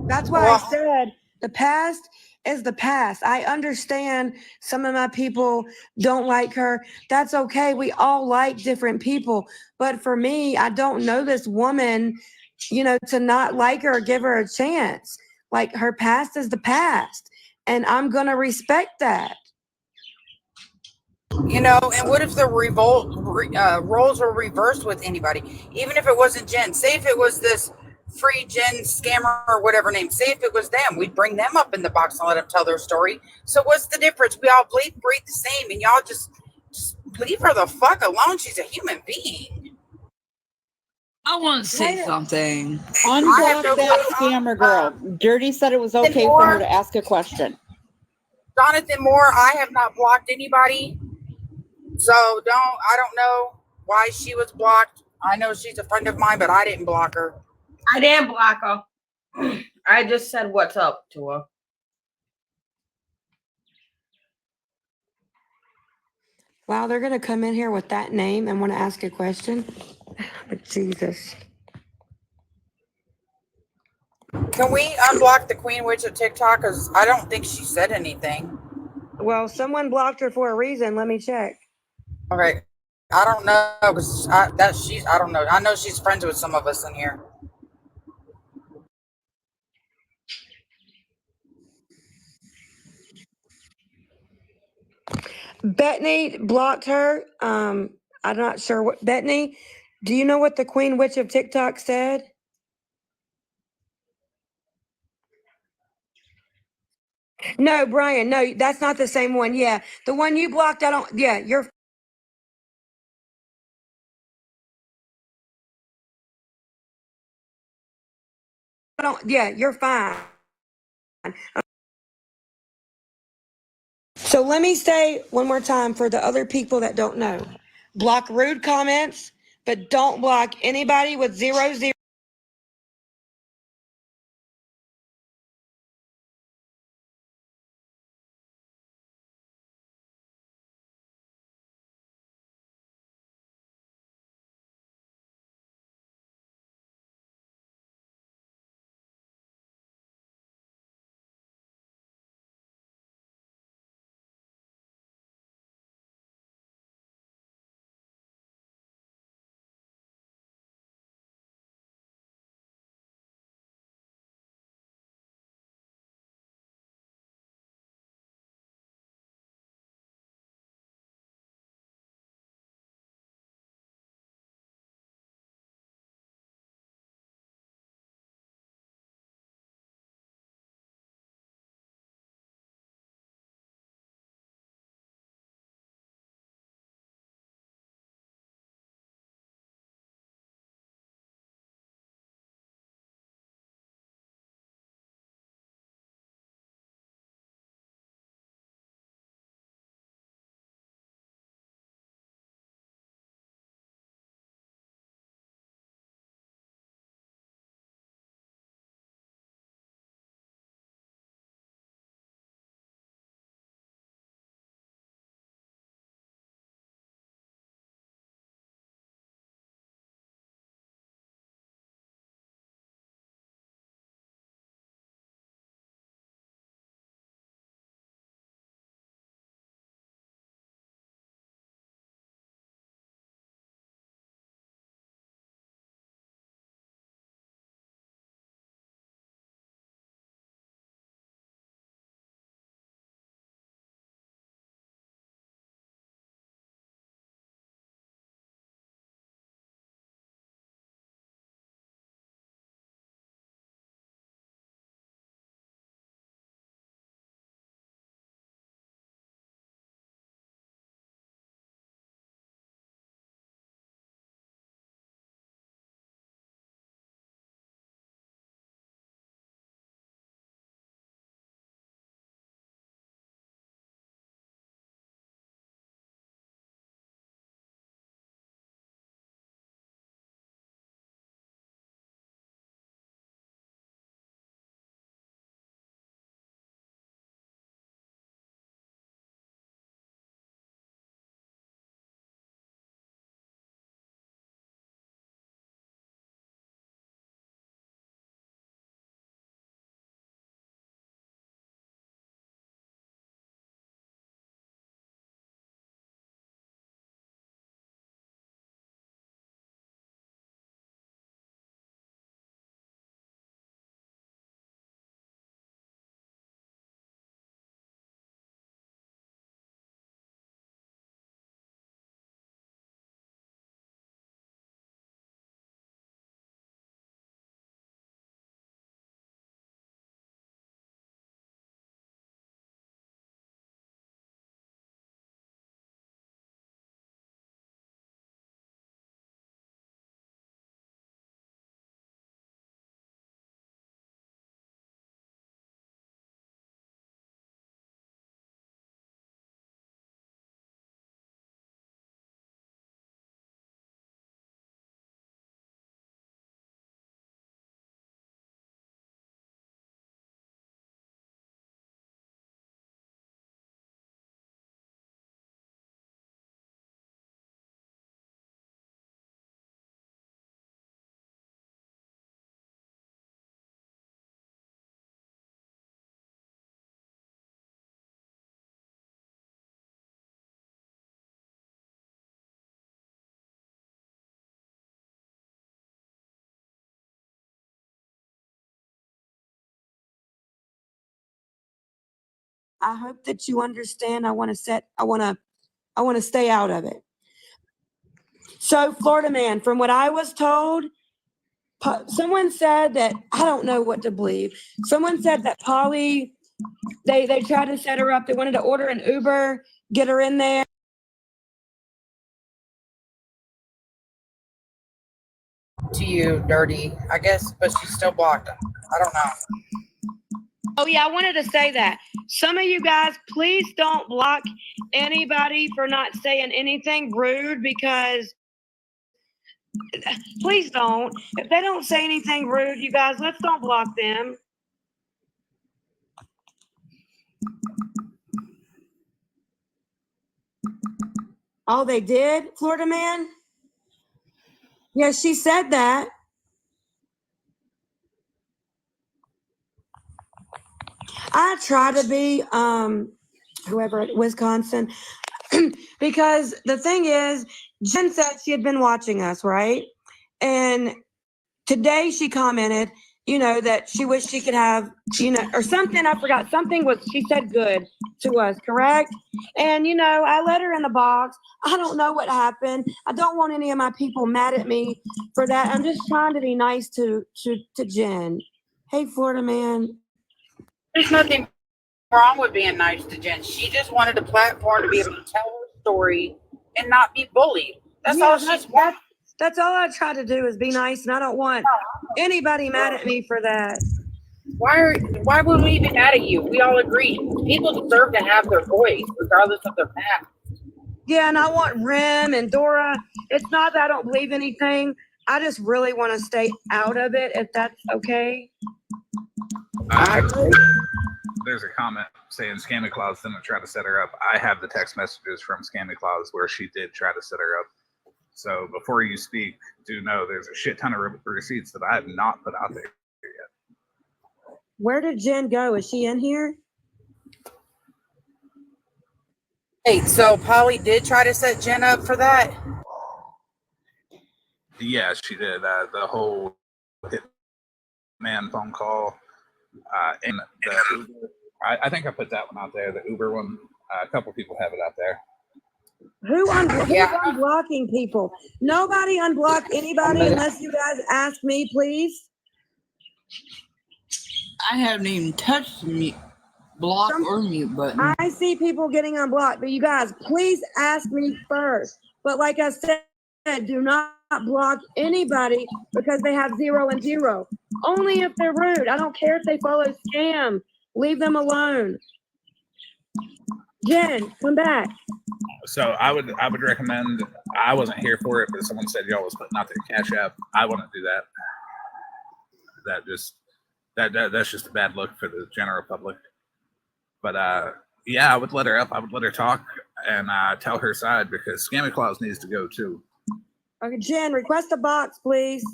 That's why Well, I said the past is the past. I understand some of my people don't like her. That's okay. We all like different people. But for me, I don't know this woman, to not like her or give her a chance. Like her past is the past. And I'm going to respect that. and what if the roles were reversed with anybody? Even if it wasn't Jen, say if it was this free Jen scammer or whatever name, say if it was them, we'd bring them up in the box and let them tell their story. So what's the difference? We all breathe the same, and y'all just leave her the fuck alone. She's a human being. I want to say Later. something. Unblock that scammer girl. Dirty said it was okay for her to ask a question. Jonathan Moore, I have not blocked anybody. So I don't know why she was blocked. I know she's a friend of mine, but I didn't block her. I didn't block her. I just said what's up to her. Wow, they're going to come in here with that name and want to ask a question? Jesus. Can we unblock the Queen Witch of TikTok? Because I don't think she said anything. Well, someone blocked her for a reason. Let me check. Okay. I don't know because I don't know. I know she's friends with some of us in here. Bethany blocked her. I'm not sure what Bethany. Do you know what the Queen Witch of TikTok said? No, Brian. No, that's not the same one. Yeah, the one you blocked. I don't. Yeah, you're. I don't. Yeah, you're fine. So let me say one more time for the other people that don't know: block rude comments, but don't block anybody with 00. I hope that you understand. I want to stay out of it. So, Florida man, from what I was told, someone said that, I don't know what to believe. Someone said that Polly, they tried to set her up. They wanted to order an Uber, get her in there. To you, dirty, I guess, but she's still blocked. I don't know. Oh, yeah, I wanted to say that. Some of you guys, please don't block anybody for not saying anything rude, because please don't. If they don't say anything rude, you guys, let's don't block them. Oh, they did, Florida man? Yeah, she said that. I try to be whoever at Wisconsin because the thing is, Jen said she had been watching us, right? And today she commented, that she wished she could have, or something. I forgot. Something was, she said good to us, correct? And, I let her in the box. I don't know what happened. I don't want any of my people mad at me for that. I'm just trying to be nice to Jen. Hey, Florida man. There's nothing wrong with being nice to Jen. She just wanted a platform to be able to tell her story and not be bullied. That's all she's wanted. That's all I try to do is be nice, and I don't want anybody mad at me for that. Why would we be mad at you? We all agree. People deserve to have their voice, regardless of their past. Yeah, and I want Rem and Dora. It's not that I don't believe anything. I just really want to stay out of it, if that's okay. There's a comment saying Scammy Claus didn't try to set her up. I have the text messages from Scammy Claus where she did try to set her up. So before you speak, do know there's a shit ton of receipts that I have not put out there yet. Where did Jen go? Is she in here? Hey, so Polly did try to set Jen up for that? Yeah, she did. The whole hitman phone call. And the Uber, I think I put that one out there, the Uber one. A couple people have it out there. Who's unblocking people? Nobody unblock anybody unless you guys ask me, please. I haven't even touched the mute, block or mute button. I see people getting unblocked, but you guys, please ask me first. But like I said, do not block anybody because they have 0 and 0. Only if they're rude. I don't care if they follow scam. Leave them alone. Jen, come back. So I would recommend. I wasn't here for it, but someone said y'all was putting out their Cash App. I wouldn't do that. That's just a bad look for the general public. But yeah, I would let her up. I would let her talk and tell her side because Scammy Claus needs to go too. Okay, Jen, request a box, please.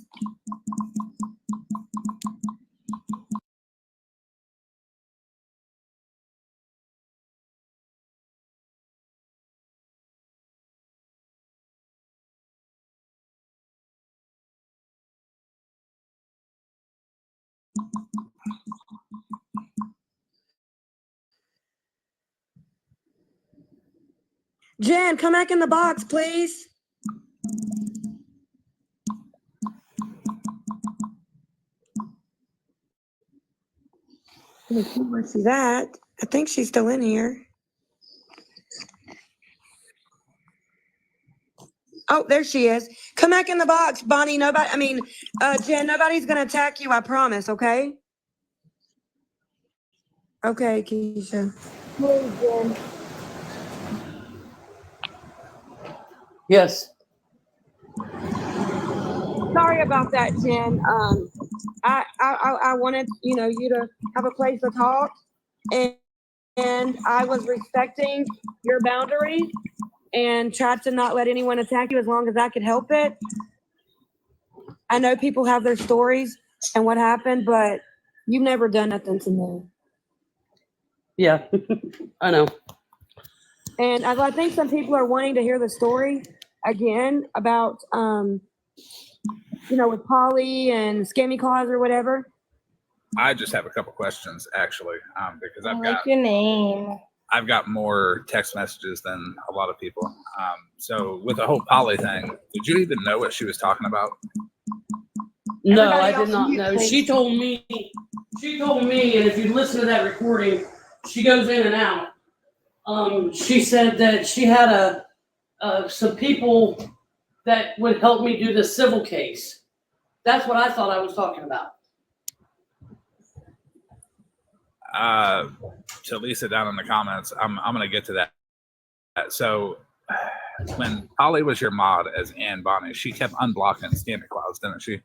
Jen, come back in the box, please. I see that. I think she's still in here. Oh, there she is. Come back in the box, Bonnie. Jen, nobody's going to attack you, I promise, okay? Okay, Keisha. Please, Jen. Yes. Sorry about that, Jen. I wanted, you to have a place to talk, and I was respecting your boundaries and tried to not let anyone attack you as long as I could help it. I know people have their stories and what happened, but you've never done nothing to me. Yeah, I know. And I think some people are wanting to hear the story again about, with Polly and Scammy Claus or whatever. I just have a couple questions actually, because I like your name. I've got more text messages than a lot of people. So with the whole Polly thing, did you even know what she was talking about? No, Everybody I did else not mute, know. please. She told me, and if you listen to that recording, she goes in and out. She said that she had some people that would help me do the civil case. That's what I thought I was talking about. To Lisa down in the comments, I'm going to get to that. So when Polly was your mod as Ann Bonnie, she kept unblocking Scamming Clouds, didn't she?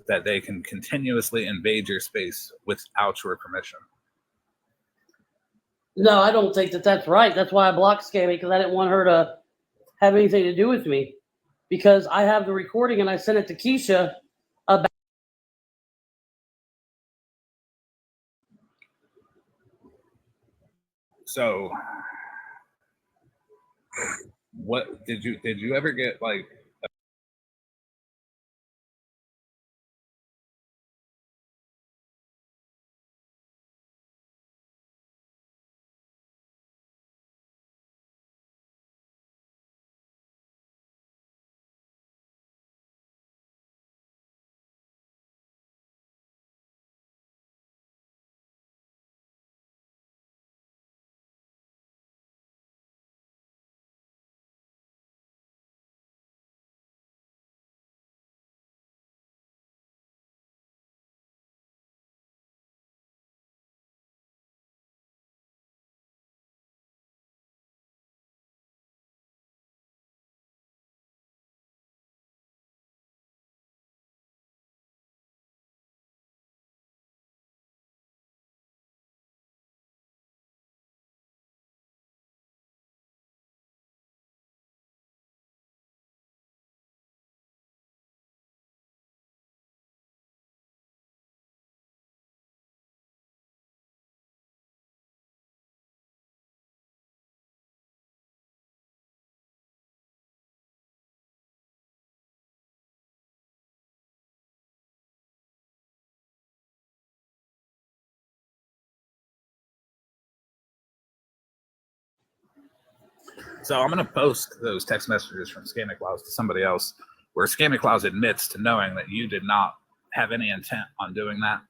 That they can continuously invade your space without your permission. No, I don't think that that's right. That's why I blocked Scammy, because I didn't want her to have anything to do with me. Because I have the recording and I sent it to Keisha about. So what did you ever get like So I'm going to post those text messages from Scamming Clouds to somebody else, where Scamming Clouds admits to knowing that you did not have any intent on doing that.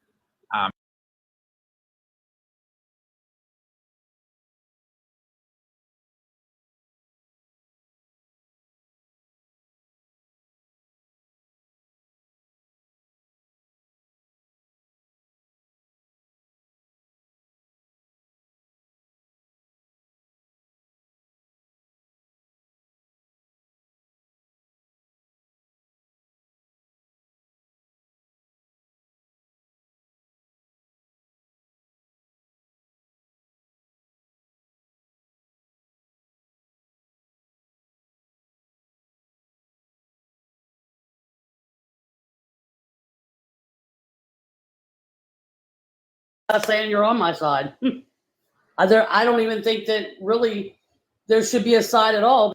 Not saying you're on my side. I don't even think that really there should be a side at all.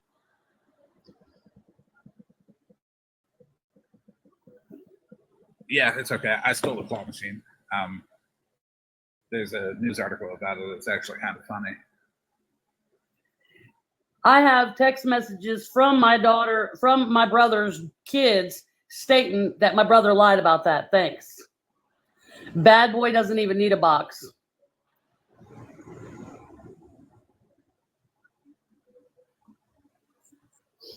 Yeah, it's okay. I stole the claw machine. There's a news article about it. It's actually kind of funny. I have text messages from my brother's kids stating that my brother lied about that. Thanks. Bad boy doesn't even need a box.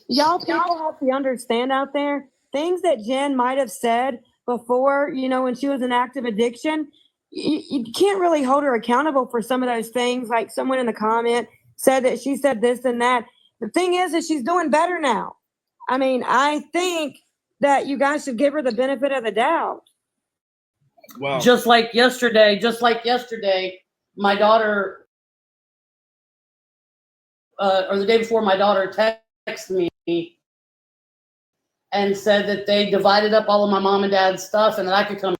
Y'all people have to understand out there, things that Jenn might have said before, when she was in active addiction, you can't really hold her accountable for some of those things. Like someone in the comment said that she said this and that. The thing is that she's doing better now. I mean, I think that you guys should give her the benefit of the doubt. Well, just like yesterday, my daughter, or the day before, my daughter texted me and said that they divided up all of my mom and dad's stuff and that I could come.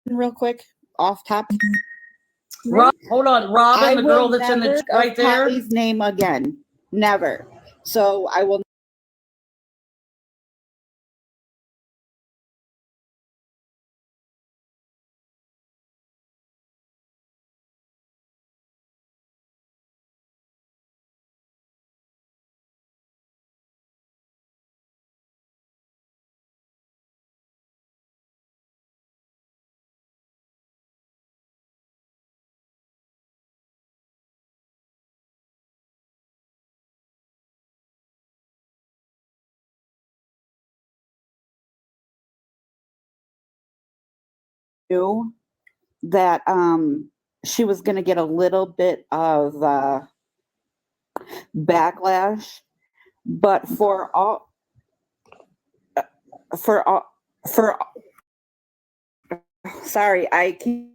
Real quick, off topic. Hold on, Robin, I the girl will that's in never the right there. Patty's name again. Never. So I will. Knew that she was going to get a little bit of backlash, but for all sorry, I keep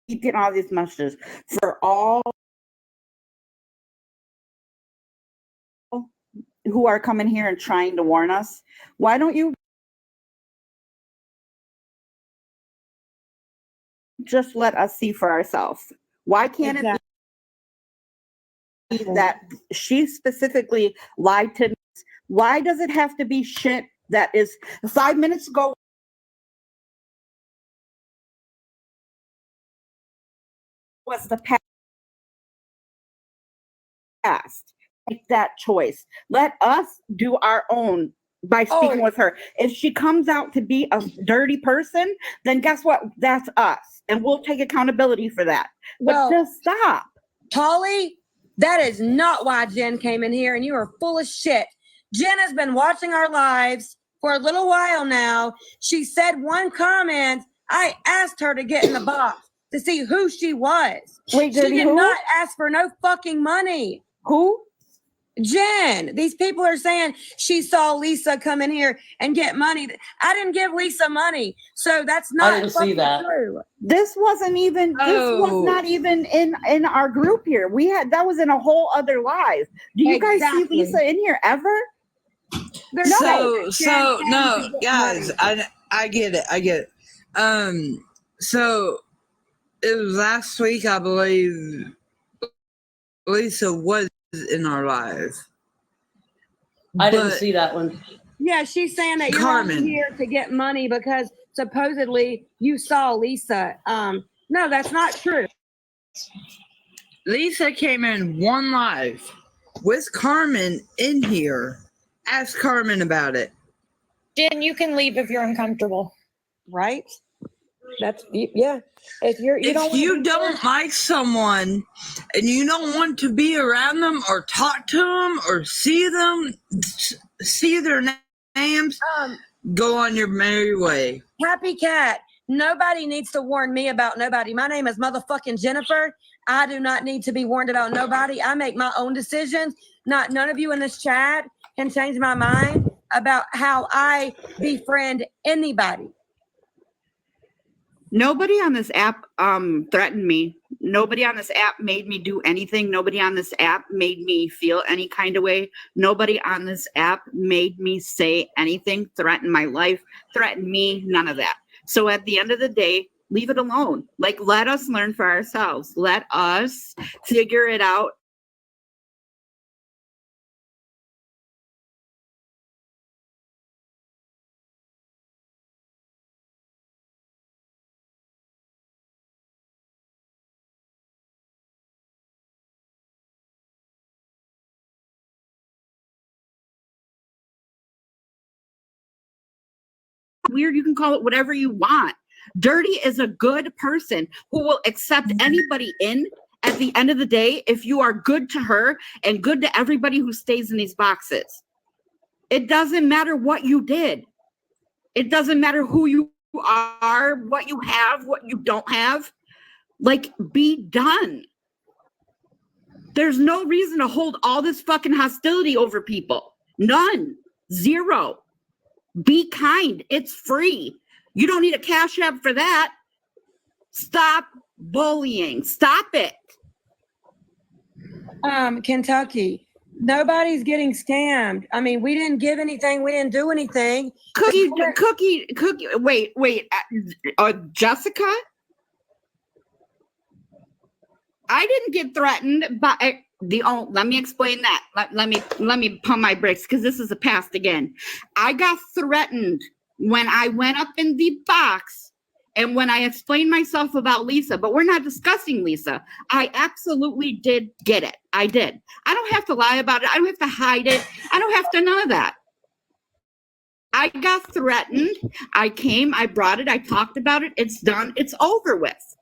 getting all these messages. For all who are coming here and trying to warn us, why don't you just let us see for ourselves? Why can't it be that she specifically lied to me? Why does it have to be shit that is 5 minutes ago? Was the past. Make that choice. Let us do our own by speaking with her. If she comes out to be a dirty person, then guess what? That's us. And we'll take accountability for that. But just stop. Polly, that is not why Jenn came in here, and you are full of shit. Jenn has been watching our lives for a little while now. She said one comment. I asked her to get in the box to see who she was. Wait, she did who? not ask for no fucking money. Who? Jenn. These people are saying she saw Lisa come in here and get money. I didn't give Lisa money, so that's not I didn't see that. true. This wasn't even. This was not even in our group here. We had that was in a whole other live. Do you guys see Lisa in here ever? No. So no, guys, I get it. So it was last week, I believe. Lisa was in our live. I didn't see that one. Yeah, she's saying that you're Carmen. only here to get money because supposedly you saw Lisa. No, that's not true. Lisa came in one live with Carmen in here. Ask Carmen about it. Jen, you can leave if you're uncomfortable. Right? That's yeah. If you don't like someone and you don't want to be around them or talk to them or see them, see their names, go on your merry way. Happy cat. Nobody needs to warn me about nobody. My name is motherfucking Jennifer. I do not need to be warned about nobody. I make my own decisions. None of you in this chat can change my mind about how I befriend anybody. Nobody on this app threatened me. Nobody on this app made me do anything. Nobody on this app made me feel any kind of way. Nobody on this app made me say anything, threaten my life, threaten me, none of that. So at the end of the day, leave it alone. Like, let us learn for ourselves. Let us figure it out. Weird, you can call it whatever you want. Dirty is a good person who will accept anybody in at the end of the day if you are good to her and good to everybody who stays in these boxes. It doesn't matter what you did. It doesn't matter who you are, what you have, what you don't have. Like, be done. There's no reason to hold all this fucking hostility over people. None. Zero. Be kind. It's free. You don't need a cash app for that. Stop bullying. Stop it. Kentucky, nobody's getting scammed. I mean, we didn't give anything. We didn't do anything. Cookie. Wait. Jessica? I didn't get threatened by let me explain that. Let me pump my brakes because this is a past again. I got threatened when I went up in the box and when I explained myself about Lisa, but we're not discussing Lisa. I absolutely did get it. I did. I don't have to lie about it. I don't have to hide it. I don't have to none of that. I got threatened. I came, I brought it, I talked about it. It's done. It's over with.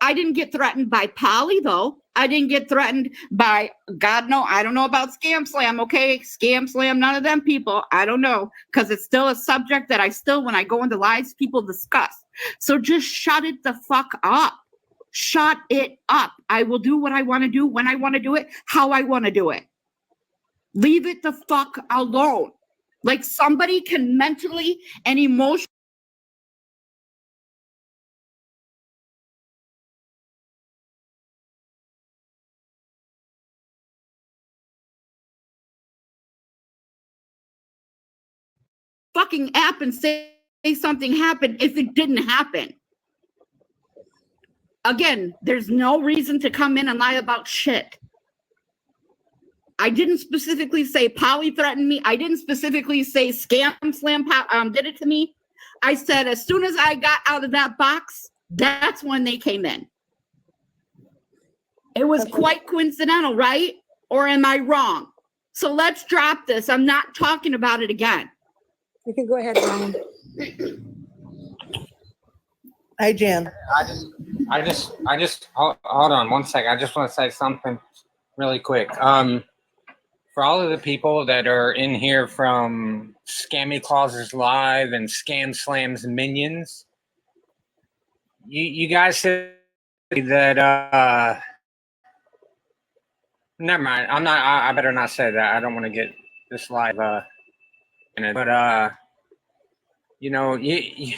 I didn't get threatened by Polly, though. I didn't get threatened by, God, no, I don't know about Scam Slam, okay? Scam Slam, none of them people. I don't know, because it's still a subject that I still, when I go into lives, people discuss. So just shut it the fuck up. Shut it up. I will do what I want to do, when I want to do it, how I want to do it. Leave it the fuck alone. Like, somebody can mentally and emotionally fucking app and say something happened if it didn't happen. Again, there's no reason to come in and lie about shit. I didn't specifically say Polly threatened me. I didn't specifically say Scam Slam did it to me. I said as soon as I got out of that box, that's when they came in. It was quite coincidental, right? Or am I wrong? So let's drop this. I'm not talking about it again. You can go ahead, Ron. Hi, Jan. I just hold on one second. I just want to say something really quick. For all of the people that are in here from Scammy Clauses Live and Scam Slams Minions, you guys said that never mind. I better not say that. I don't want to get this live in it. But you know, you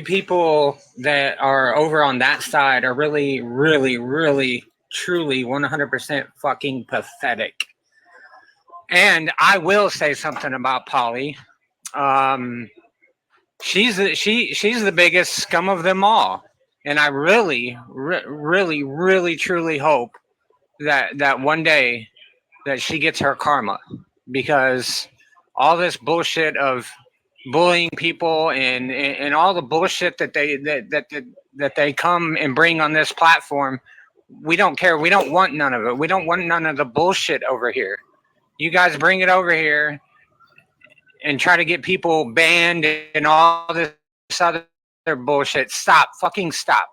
people that are over on that side are really, really, really, truly 100% fucking pathetic. And I will say something about Polly. She's the biggest scum of them all. And I really, really, really, truly hope that one day that she gets her karma, because all this bullshit of bullying people and all the bullshit that they come and bring on this platform, we don't care. We don't want none of it. We don't want none of the bullshit over here. You guys bring it over here and try to get people banned and all this other bullshit. Stop. Fucking stop.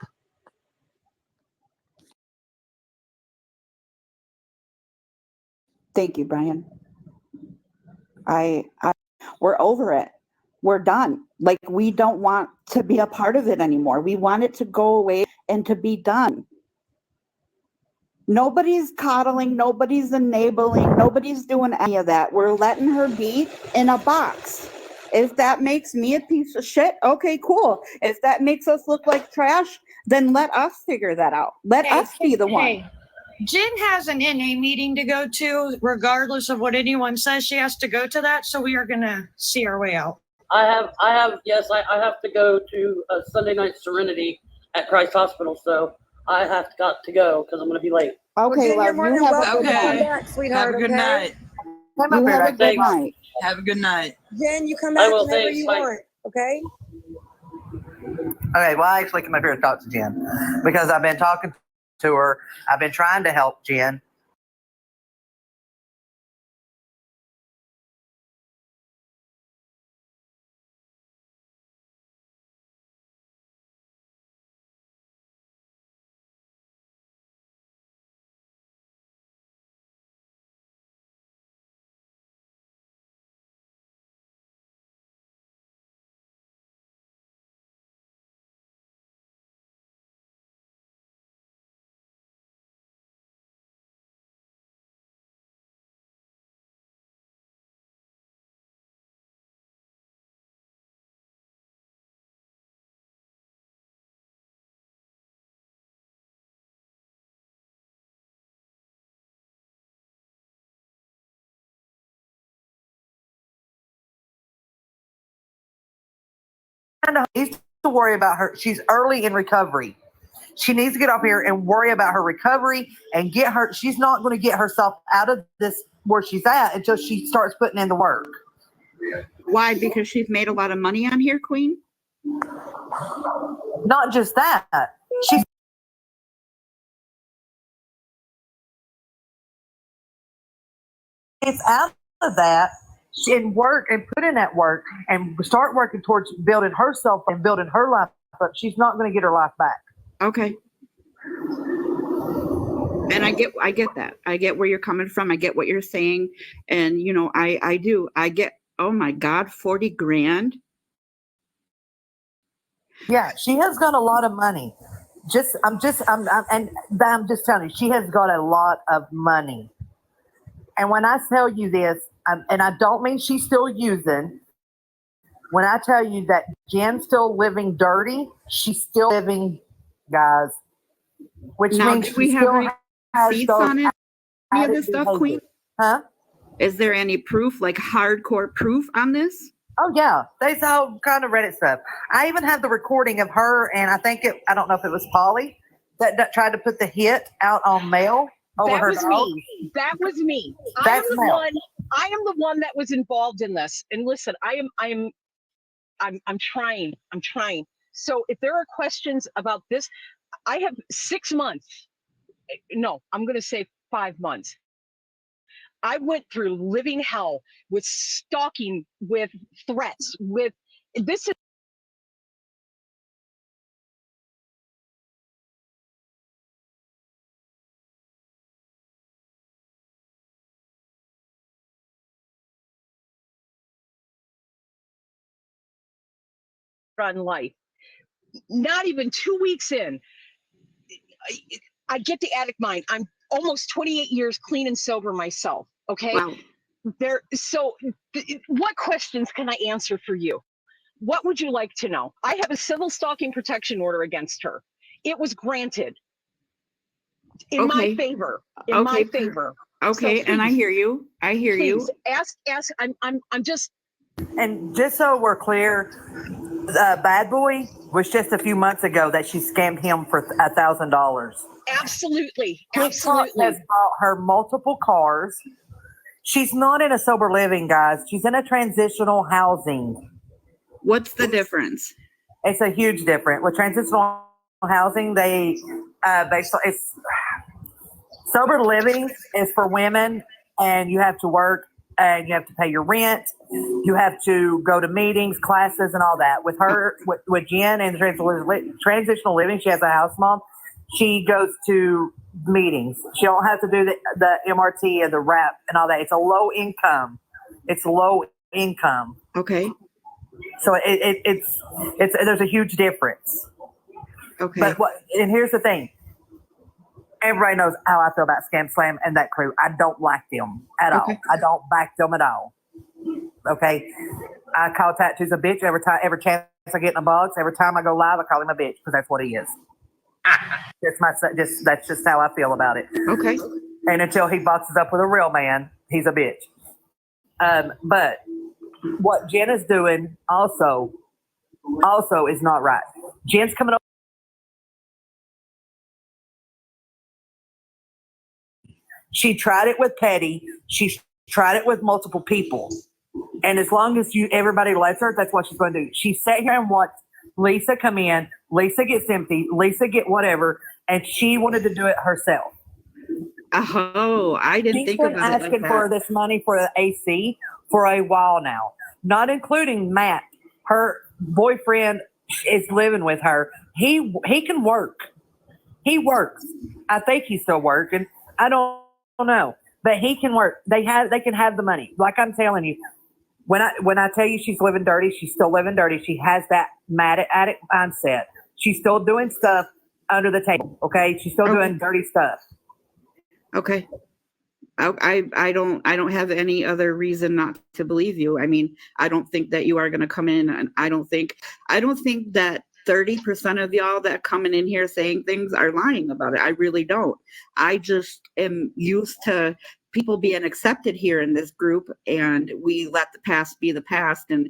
Thank you, Brian. We're over it. We're done. Like, we don't want to be a part of it anymore. We want it to go away and to be done. Nobody's coddling, nobody's enabling, nobody's doing any of that. We're letting her be in a box. If that makes me a piece of shit, okay, cool. If that makes us look like trash, then let us figure that out. Let us be the one. Hey, Jen has an NA meeting to go to, regardless of what anyone says. She has to go to that, so we are gonna see our way out. I have I have to go to a Sunday night Serenity at Christ Hospital, so I have got to go because I'm going to be late. Okay, Jen, you're love, more you than have a welcome good to come Okay. night. back, sweetheart. Have a good okay? night. You have a good Thanks. night. Have a good night. Jen, you come I back will, whenever thanks, you bye. want. Okay. Okay, well, I actually came up here to talk to Jen because I've been talking to her. I've been trying to help Jen. Needs to worry about her. She's early in recovery. She needs to get up here and worry about her recovery and get her. She's not going to get herself out of this where she's at until she starts putting in the work. Why? Because she's made a lot of money on here, Queen? Not just that. She's gets out of that and work and put in that work and start working towards building herself and building her life up. She's not going to get her life back. Okay. And I get that. I get where you're coming from. I get what you're saying. And you know, I do. I get, oh my God, 40 grand. Yeah, she has got a lot of money. I'm just telling you, she has got a lot of money. And when I tell you this, and I don't mean she's still using, when I tell you that Jen's still living dirty, she's still living, guys. Which Now, means do we she have still has receipts those on it? Any of added this stuff, behaviors. Queen? Huh? Is there any proof, like hardcore proof on this? Oh yeah, there's all kind of Reddit stuff. I even have the recording of her, and I don't know if it was Polly that tried to put the hit out on mail over That her was dog. me. That was me. That's Mel. I am the one that was involved in this. And listen, I'm trying. I'm trying. So if there are questions about this, I have 6 months. No, I'm going to say 5 months. I went through living hell with stalking, with threats, with this is run life. Not even 2 weeks in, I get the addict mind. I'm almost 28 years clean and sober myself. Okay. Wow. What questions can I answer for you? What would you like to know? I have a civil stalking protection order against her. It was granted in my favor. In my favor. Okay, So and I please, hear you. I hear you. please ask. I'm just. And just so we're clear, Bad Boy was just a few months ago that she scammed him for $1,000. Absolutely. TikTok Absolutely. has bought her multiple cars. She's not in a sober living, guys. She's in a transitional housing. What's the difference? It's a huge difference. With transitional housing, they basically it's sober living is for women, and you have to work and you have to pay your rent. You have to go to meetings, classes, and all that. With her, with Jen and transitional living, she has a house mom. She goes to meetings. She don't have to do the MRT and the RAP and all that. It's a low income. It's low income. Okay. So it's there's a huge difference. Okay. But and here's the thing. Everybody knows how I feel about Scam Slam and that crew. I don't like them at all. I don't back them at all. Okay. I call tattoos a bitch every chance I get in a box. Every time I go live, I call him a bitch because that's what he is. That's just how I feel about it. Okay. And until he boxes up with a real man, he's a bitch. But what Jenn is doing also is not right. Jenn's coming up. She tried it with Petty. She tried it with multiple people. And as long as everybody lets her, that's what she's going to do. She sat here and watched Lisa come in. Lisa gets empty. Lisa get whatever, and she wanted to do it herself. Oh, I didn't She's think been about it asking like for that. this money for the AC for a while now, not including Matt. Her boyfriend is living with her. He can work. He works. I think he's still working. I don't know, but he can work. They can have the money. Like I'm telling you, when I tell you she's living dirty, she's still living dirty. She has that mad addict mindset. She's still doing stuff under the table. Okay, she's still doing dirty stuff. Okay. I don't have any other reason not to believe you. I mean, I don't think that you are going to come in, and I don't think that 30% of y'all that coming in here saying things are lying about it. I really don't. I just am used to people being accepted here in this group, and we let the past be the past, and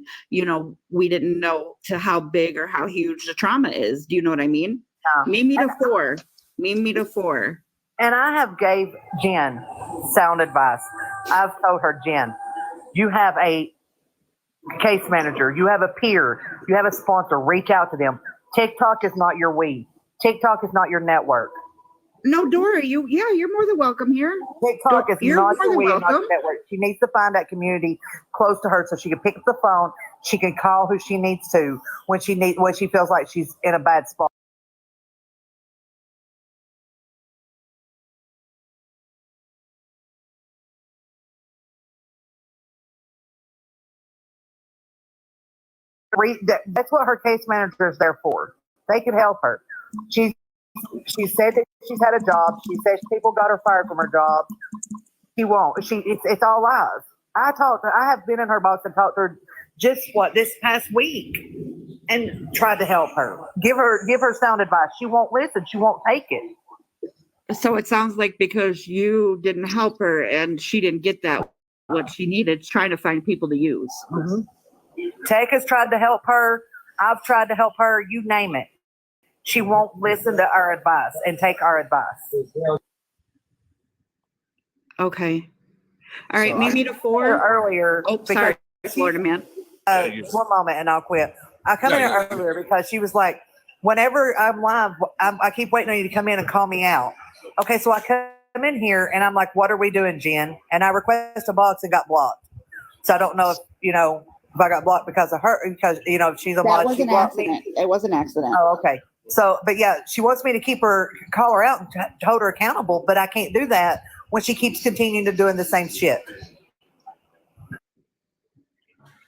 we didn't know to how big or how huge the trauma is. Do you know what I mean? Meet me to four. Meet me to four. And I have gave Jenn sound advice. I've told her, Jenn, you have a case manager, you have a peer, you have a sponsor. Reach out to them. TikTok is not your weed. TikTok is not your network. No, Dora, you're more than welcome here. TikTok is You're not more your than weed, not welcome. your network. She needs to find that community close to her so she can pick up the phone. She can call who she needs to when she feels like she's in a bad spot. That's what her case manager is there for. They can help her. She said that she's had a job. She says people got her fired from her job. She won't. It's all lies. I have been in her box and talked to her just this past week and tried to help her. Give her sound advice. She won't listen. She won't take it. So it sounds like because you didn't help her and she didn't get what she needed, trying to find people to use. Mm-hmm. Tech has tried to help her. I've tried to help her. You name it. She won't listen to our advice and take our advice. Okay. All right. Meet me to four. Earlier. Oh, sorry, Florida man. One moment and I'll quit. I come in earlier because she was like, whenever I'm live, I keep waiting on you to come in and call me out. Okay, so I come in here and I'm like, what are we doing, Jenn? And I request a box and got blocked. So I don't know if I got blocked because of her, because she's a mod. That was an accident. It was an accident. Oh, okay. So, but yeah, she wants me to call her out and hold her accountable, but I can't do that when she keeps continuing to doing the same shit.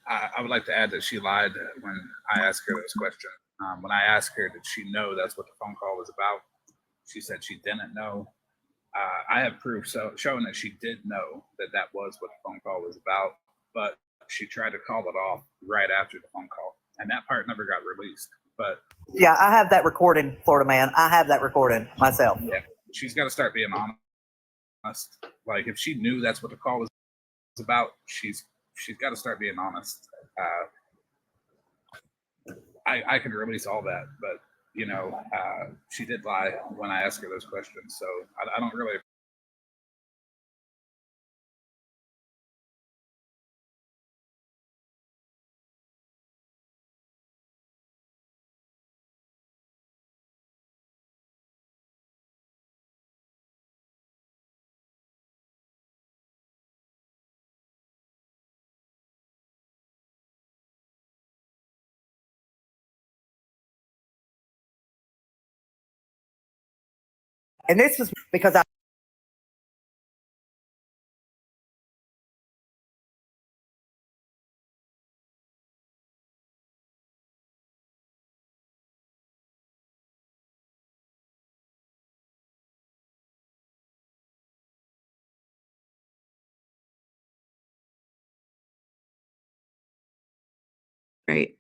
I would like to add that she lied when I asked her this question. When I asked her, did she know that's what the phone call was about? She said she didn't know. I have proof showing that she did know that was what the phone call was about, but she tried to call it off right after the phone call, and that part never got released. But yeah, I have that recording, Florida man. I have that recording myself. Yeah, she's got to start being honest. Like if she knew that's what the call was about, she's got to start being honest. I can release all that, but she did lie when I asked her those questions, so I don't really And this was because I Right.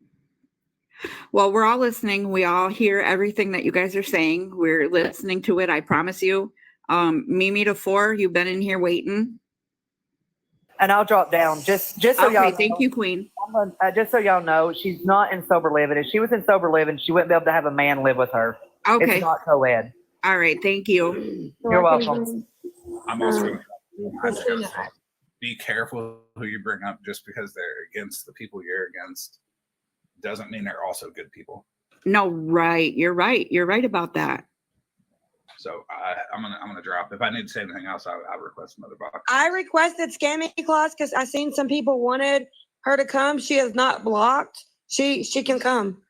Well, we're all listening. We all hear everything that you guys are saying. We're listening to it. I promise you. Mimi to 4, you've been in here waiting. And I'll drop down just so Okay, y'all know. thank you, Queen. Just so y'all know, she's not in sober living. If she was in sober living, she wouldn't be able to have a man live with her. Okay. It's not co-ed. All right, thank you. You're welcome. I'm also going to Christina, be careful who you bring up. Just because they're against the people you're against doesn't mean they're also good people. No, right. You're right. You're right about that. So I'm gonna drop. If I need to say anything else, I'll request another box. I requested Scammy Claus because I seen some people wanted her to come. She is not blocked. She can come.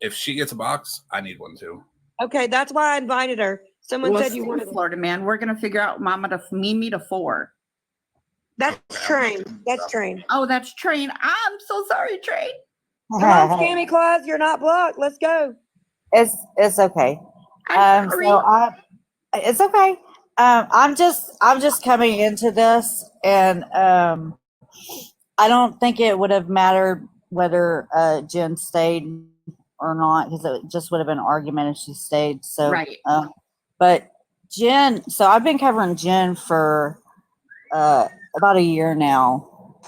If she gets a box, I need one too. Okay, that's why I invited her. Someone Well, said you wanted. Florida man. We're gonna figure out Mimi to 4. That's Train. That's Train. Oh, that's Train. I'm so sorry, Train. Come on, Scammy Claus, you're not blocked. Let's go. It's okay. I'm sorry. It's okay. I'm just coming into this, and I don't think it would have mattered whether Jen stayed or not, because it just would have been an argument if she stayed. So, right. But Jen, so I've been covering Jen for about a year now,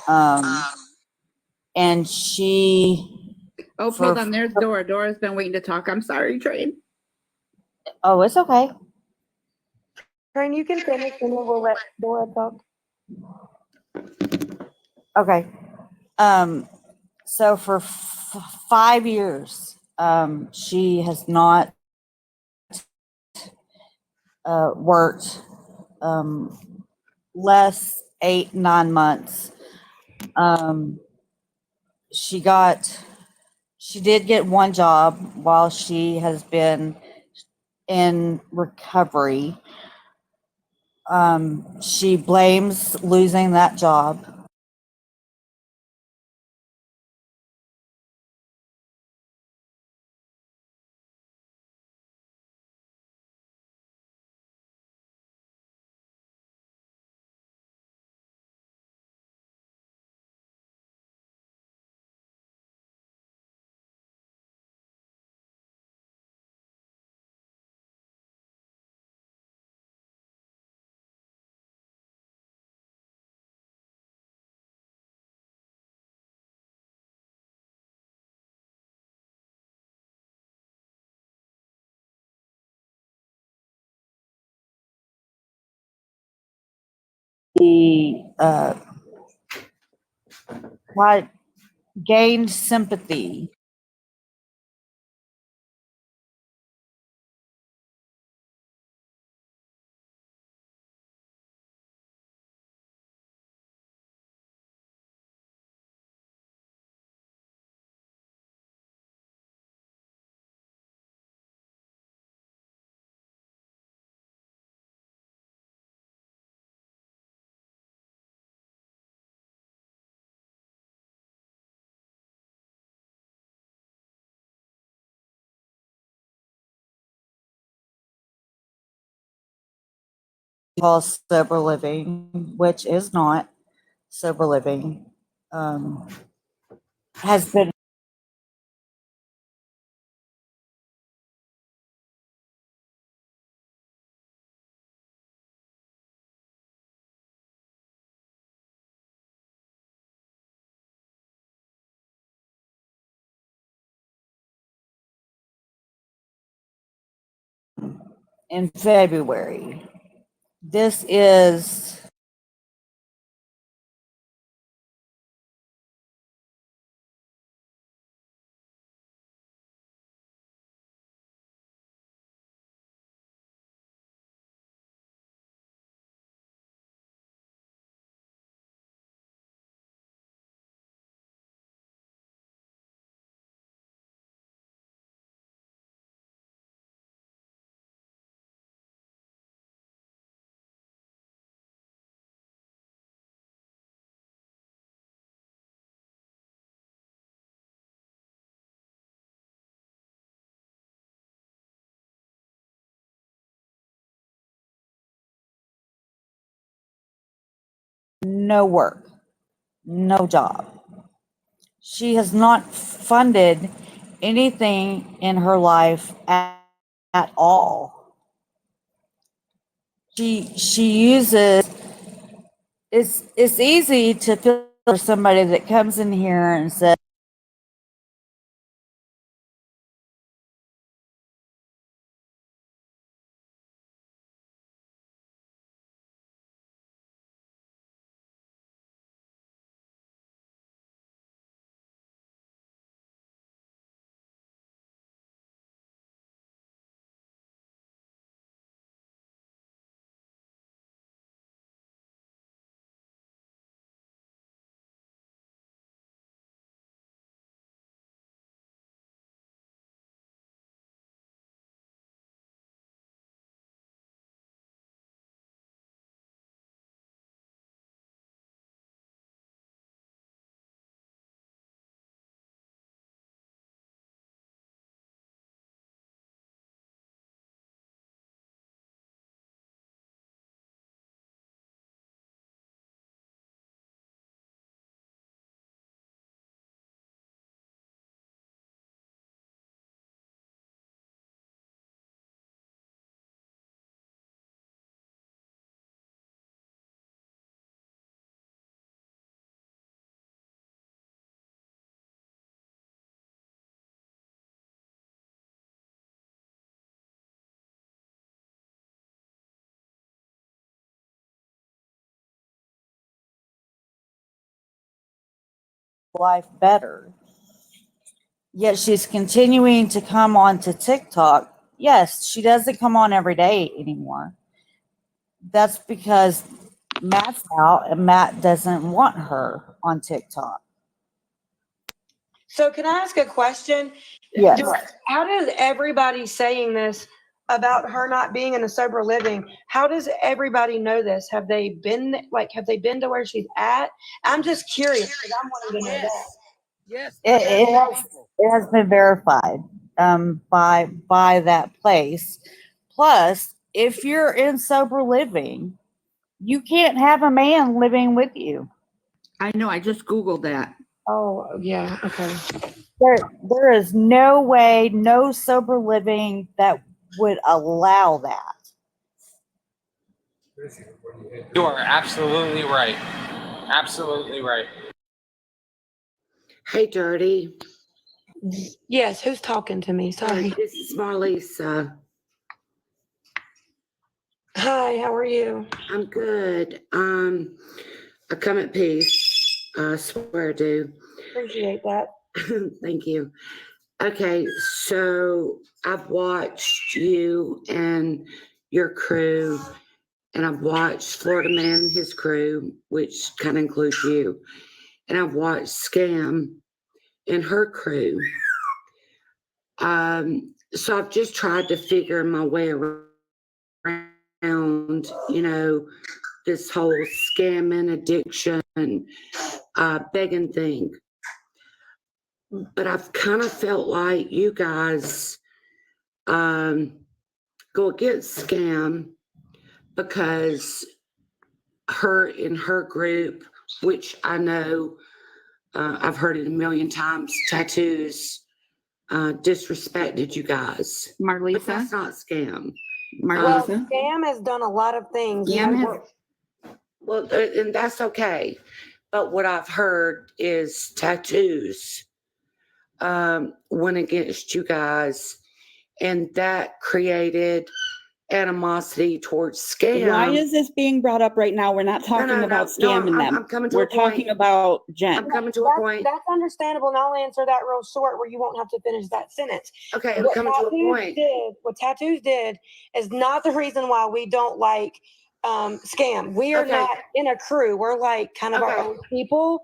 and she. Oh, hold on. There's Dora. Dora's been waiting to talk. I'm sorry, Train. Oh, it's okay. Train, you can finish, and then we'll let Dora talk. Okay. So for 5 years, she has not worked less 8, 9 months. She did get one job while she has been in recovery. She blames losing that job. The what gained sympathy. Calls sober living, which is not sober living, has been in February. This is no work, no job. she has not funded anything in her life at all. She uses it's easy to feel for somebody that comes in here and says life better. Yet she's continuing to come on to TikTok. Yes, she doesn't come on every day anymore. That's because Matt's out and Matt doesn't want her on TikTok. So can I ask a question? Yes. How does everybody saying this about her not being in a sober living, how does everybody know this? Have they been to where she's at? I'm just curious because I'm wanting to know that. Yes. It has been verified by that place. Plus, if you're in sober living, you can't have a man living with you. I know. I just Googled that. Oh, yeah. Okay. There is no way, no sober living that would allow that. You are absolutely right. Absolutely right. Hey, Dirty. Yes, who's talking to me? Sorry. This is Marlisa. Hi, how are you? I'm good. I come at peace. I swear I do. Appreciate that. Thank you. Okay, so I've watched you and your crew, and I've watched Florida Man and his crew, which kind of includes you, and I've watched Scam and her crew. So I've just tried to figure my way around, this whole scamming, addiction, begging thing. But I've kind of felt like you guys go against Scam because her in her group, which I know I've heard it a million times, Tattoos disrespected you guys. Marlisa? But that's not Scam. Well, Scam has done a lot of things. Well, and that's okay. But what I've heard is Tattoos went against you guys, and that created animosity towards Scam. Why is this being brought up right now? We're not talking about scamming them. I'm coming to We're a point. talking about Jen. I'm coming to a point. That's understandable, and I'll answer that real short where you won't have to finish that sentence. Okay, I'm coming to a point. What Tattoos did is not the reason why we don't like Scam. We are not in a crew. We're like kind of our own people.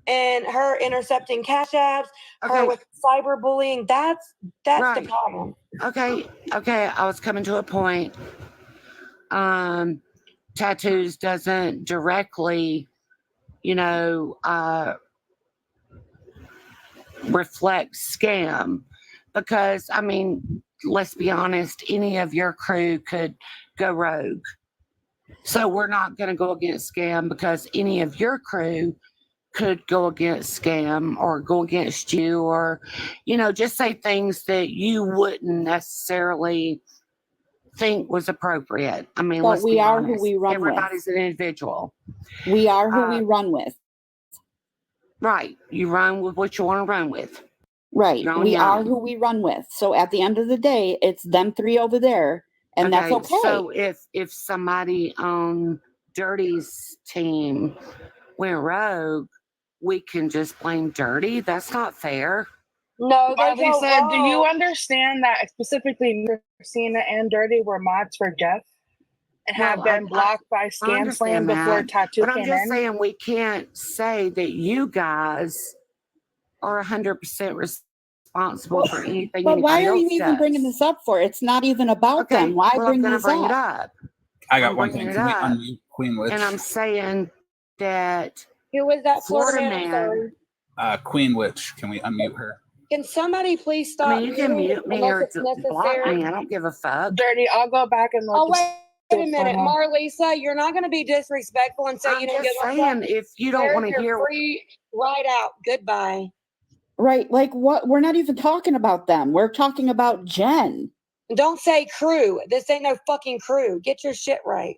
And her intercepting cash apps, her with cyberbullying, that's the problem. Okay, I was coming to a point. Tattoos doesn't directly, reflect Scam because, let's be honest, any of your crew could go rogue. So we're not going to go against Scam because any of your crew could go against Scam or go against you, or, just say things that you wouldn't necessarily think was appropriate. I mean, But let's we be are honest. who we run Everybody's an individual. We are who we run with. Right. You run with what you want to run with. Right. You're on We your are own. who we run with. So at the end of the day, it's them three over there, and that's okay. So if somebody on Dirty's team went rogue, we can just blame Dirty. That's not fair. No, they go Lisa, do you wrong. understand that specifically Christina and Dirty were mods for Jeff and have been blocked by I Scam understand Slam before that, Tattoo but I'm came just in? saying we can't say that you guys are 100% responsible for anything But why anybody are you else even does. bringing this up for? It's not even about them. Why well, bring I'm gonna this bring up? it up. I got I'm one bringing thing. it Can we up. unmute Queen Witch? And I'm saying that Who was that Florida Florida man? man. Sorry. Queen Witch. Can we unmute her? Can somebody please stop I mean, you can muting mute me unless or it's block necessary? me. I don't give a fuck. Dirty, I'll go back and look. Oh, to see wait a what's minute. going on. Marlisa, you're not going to be disrespectful and say I'm you don't just give a saying, fuck. if you don't There's want to your hear, free ride out. Goodbye. Right. Like what? We're not even talking about them. We're talking about Jen. Don't say crew. This ain't no fucking crew. Get your shit right.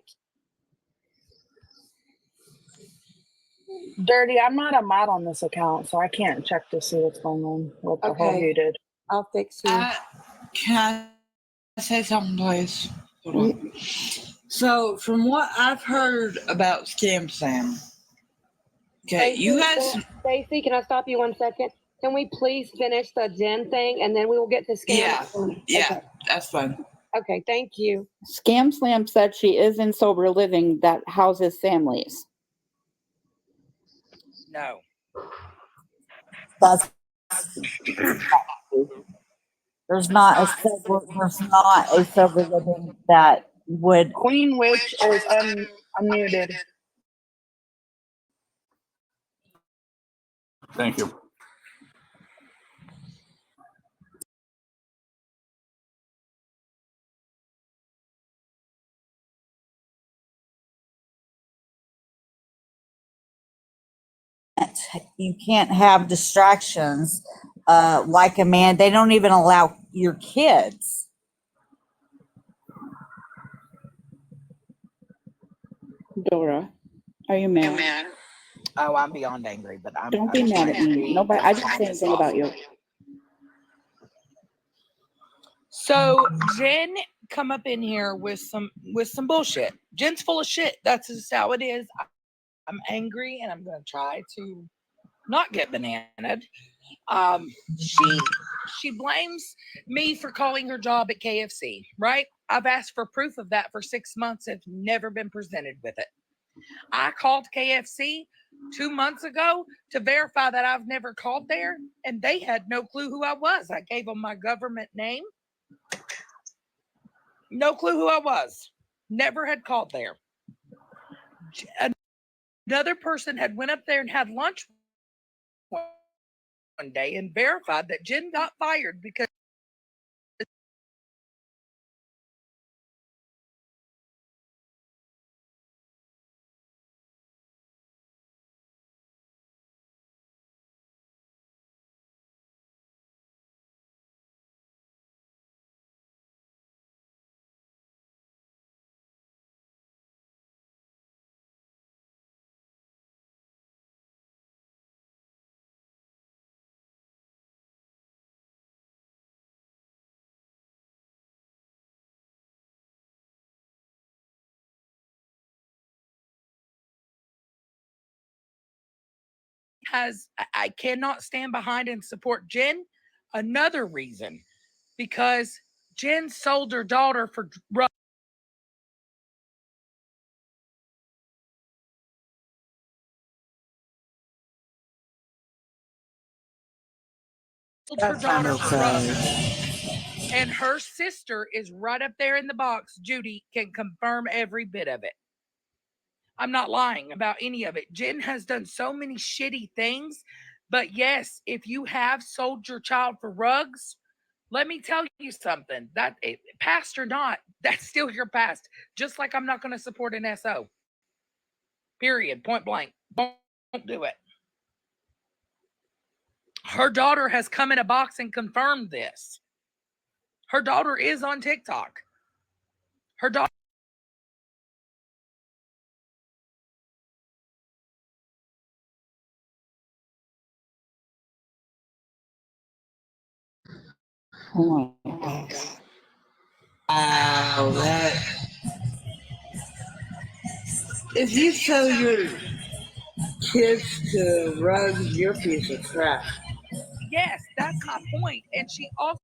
Dirty, I'm not a mod on this account, so I can't check to see what's going on with the whole Okay. who did. I'll fix you. Can I say something, please? Hold on. So, from what I've heard about Scam Sam, okay, you guys. Stacey, can I stop you 1 second? Can we please finish the Jen thing and then we will get to scam? Yeah, that's fine. Okay, thank you. Scam Slam said she is in sober living that houses families. No. That's there's not a sober living that would. Queen Witch is unmuted. Thank you. You can't have distractions like a man. They don't even allow your kids. Dora, are you mad? Oh, I'm beyond angry, but I'm. Don't I'm be mad at trying to me. be Nobody. I as didn't calm say as anything about you. possible. So Jen come up in here with some bullshit. Jen's full of shit. That's just how it is. I'm angry and I'm gonna try to not get bananaed. She blames me for calling her job at KFC, right? I've asked for proof of that for 6 months. I've never been presented with it. I called KFC 2 months ago to verify that I've never called there, and they had no clue who I was. I gave them my government name. No clue who I was. Never had called there. Another person had went up there and had lunch one day and verified that Jen got fired because I cannot stand behind and support Jen. Another reason, because Jen sold her daughter for drugs. Her daughter for drugs. And her sister is right up there in the box. Judy can confirm every bit of it. I'm not lying about any of it. Jen has done so many shitty things. But yes, if you have sold your child for rugs, let me tell you something. That past or not, that's still your past. Just like I'm not going to support an SO. Period. Point blank. Don't do it. Her daughter has come in a box and confirmed this. Her daughter is on TikTok. Her daughter. Oh my God. Wow, that. If you sell your kids to rugs, you're a piece of crap. Yes, that's my point. And she also.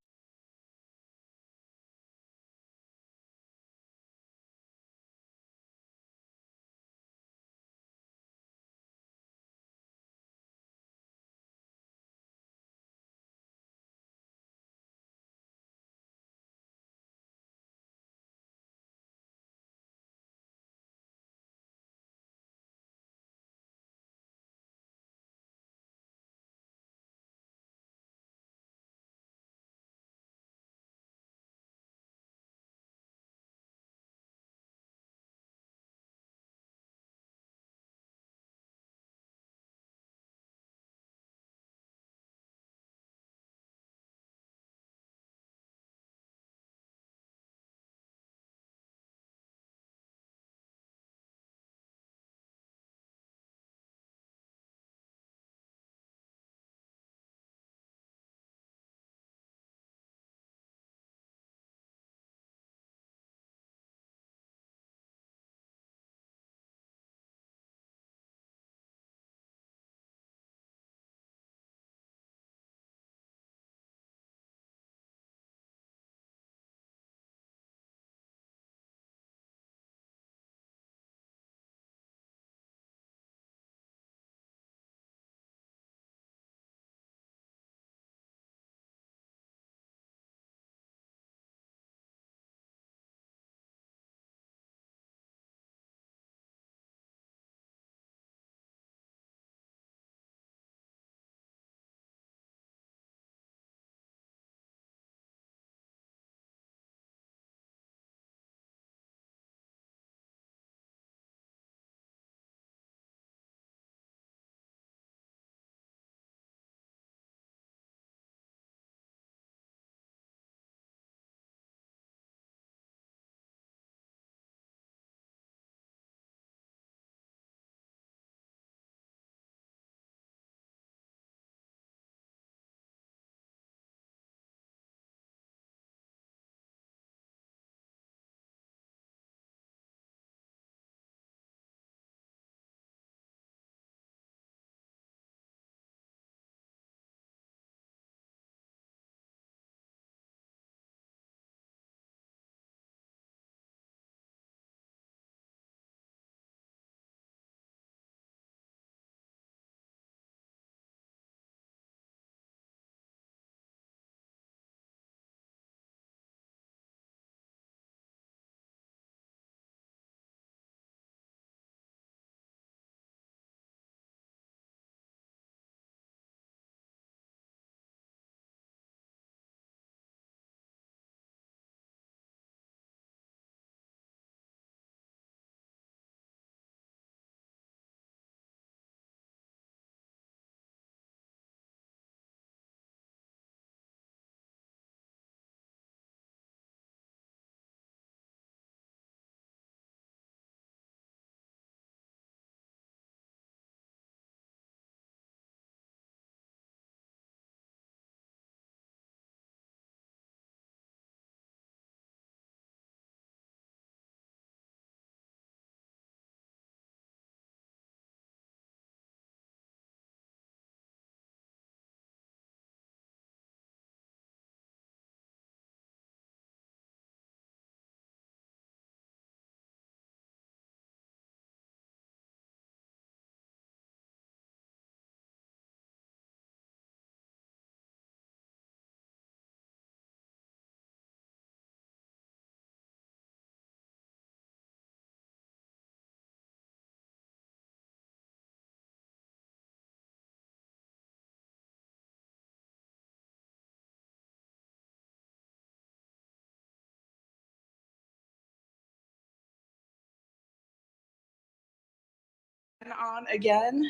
On again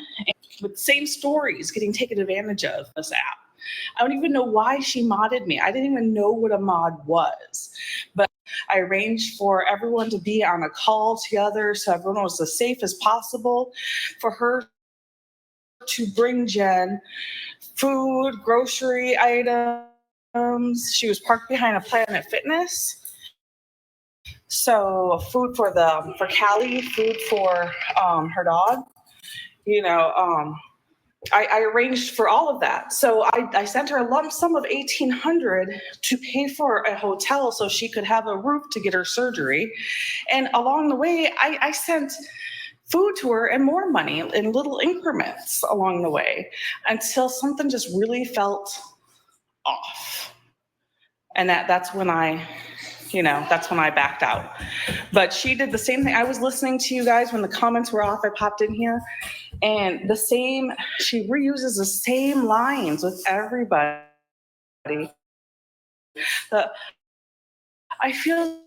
with same stories getting taken advantage of this app. I don't even know why she modded me. I didn't even know what a mod was. But I arranged for everyone to be on a call together so everyone was as safe as possible, for her to bring Jenn food, grocery items. She was parked behind a Planet Fitness. So food for Callie, food for her dog. I arranged for all of that. So I sent her a lump sum of $1,800 to pay for a hotel so she could have a roof to get her surgery. And along the way, I sent food to her and more money in little increments along the way until something just really felt off. And that's when I backed out. But she did the same thing. I was listening to you guys when the comments were off. I popped in here, and she reuses the same lines with everybody. I feel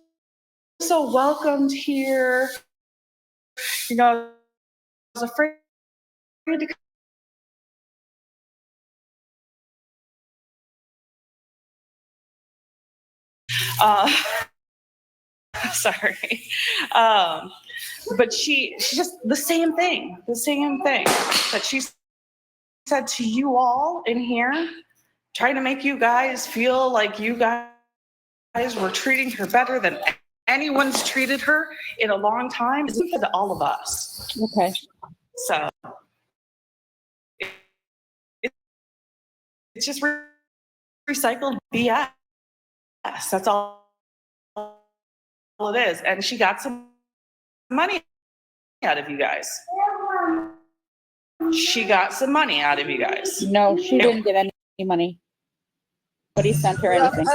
so welcomed here. I was afraid to sorry. But she just the same thing that she said to you all in here, trying to make you guys feel like you guys were treating her better than anyone's treated her in a long time. It's to all of us. Okay. So it's just recycled BS. That's all it is. And she got some money out of you guys. She got some money out of you guys. No, she didn't get any money. Nobody sent her anything.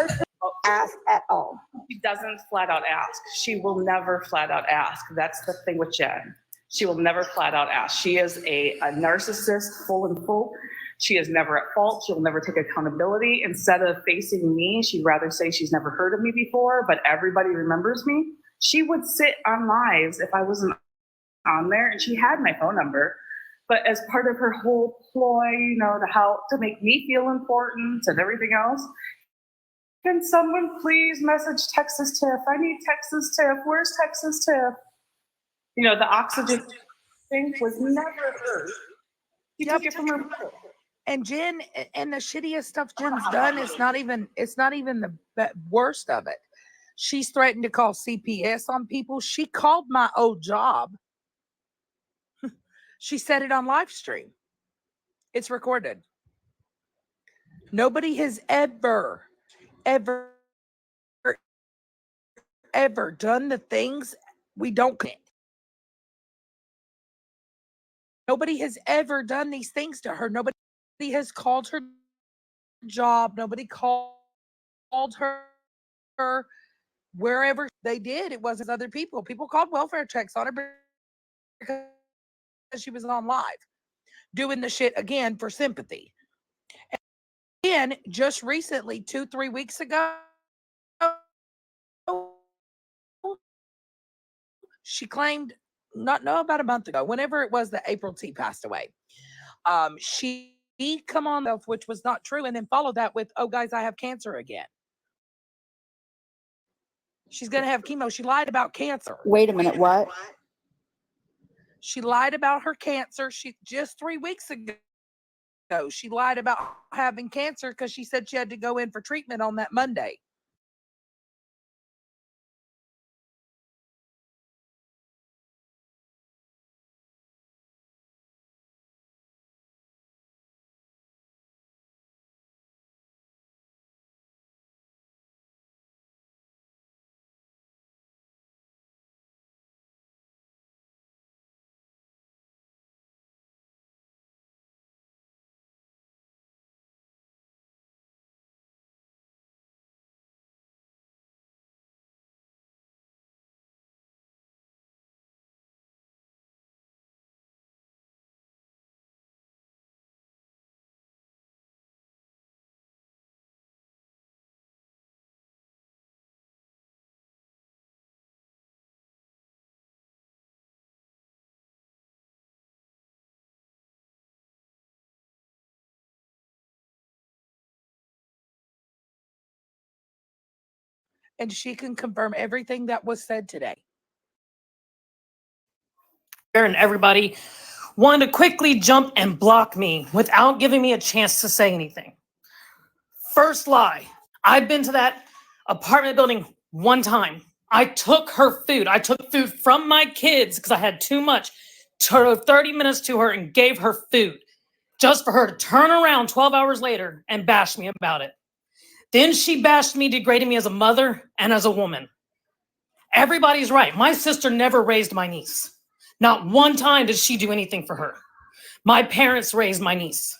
Ask at all. She doesn't flat out ask. She will never flat out ask. That's the thing with Jenn. She will never flat out ask. She is a narcissist, full and full. She is never at fault. She'll never take accountability. Instead of facing me, she'd rather say she's never heard of me before, but everybody remembers me. She would sit on lives if I wasn't on there, and she had my phone number. But as part of her whole ploy, to make me feel important and everything else, can someone please message Texas Tiff? I need Texas Tiff. Where's Texas Tiff? The oxygen thing was never hers. She took it from her mother. And Jenn, and the shittiest stuff Jenn's done, it's not even the worst of it. She's threatened to call CPS on people. She called my old job. She said it on live stream. It's recorded. Nobody has ever done the things we don't commit. Nobody has ever done these things to her. Nobody has called her job. Nobody called her wherever they did. It wasn't other people. People called welfare checks on her because she was on live doing the shit again for sympathy. And just recently, 2-3 weeks ago, she claimed, about a month ago, whenever it was that April T passed away, she come on, which was not true, and then followed that with, "Oh, guys, I have cancer again." She's going to have chemo. She lied about cancer. Wait a minute, what? She lied about her cancer. She just 3 weeks ago, she lied about having cancer because she said she had to go in for treatment on that Monday. and she can confirm everything that was said today. And everybody wanted to quickly jump and block me without giving me a chance to say anything. First lie. I've been to that apartment building one time. I took her food. I took food from my kids because I had too much. Turned 30 minutes to her and gave her food just for her to turn around 12 hours later and bash me about it. Then she bashed me, degrading me as a mother and as a woman. Everybody's right. My sister never raised my niece. Not one time did she do anything for her. My parents raised my niece.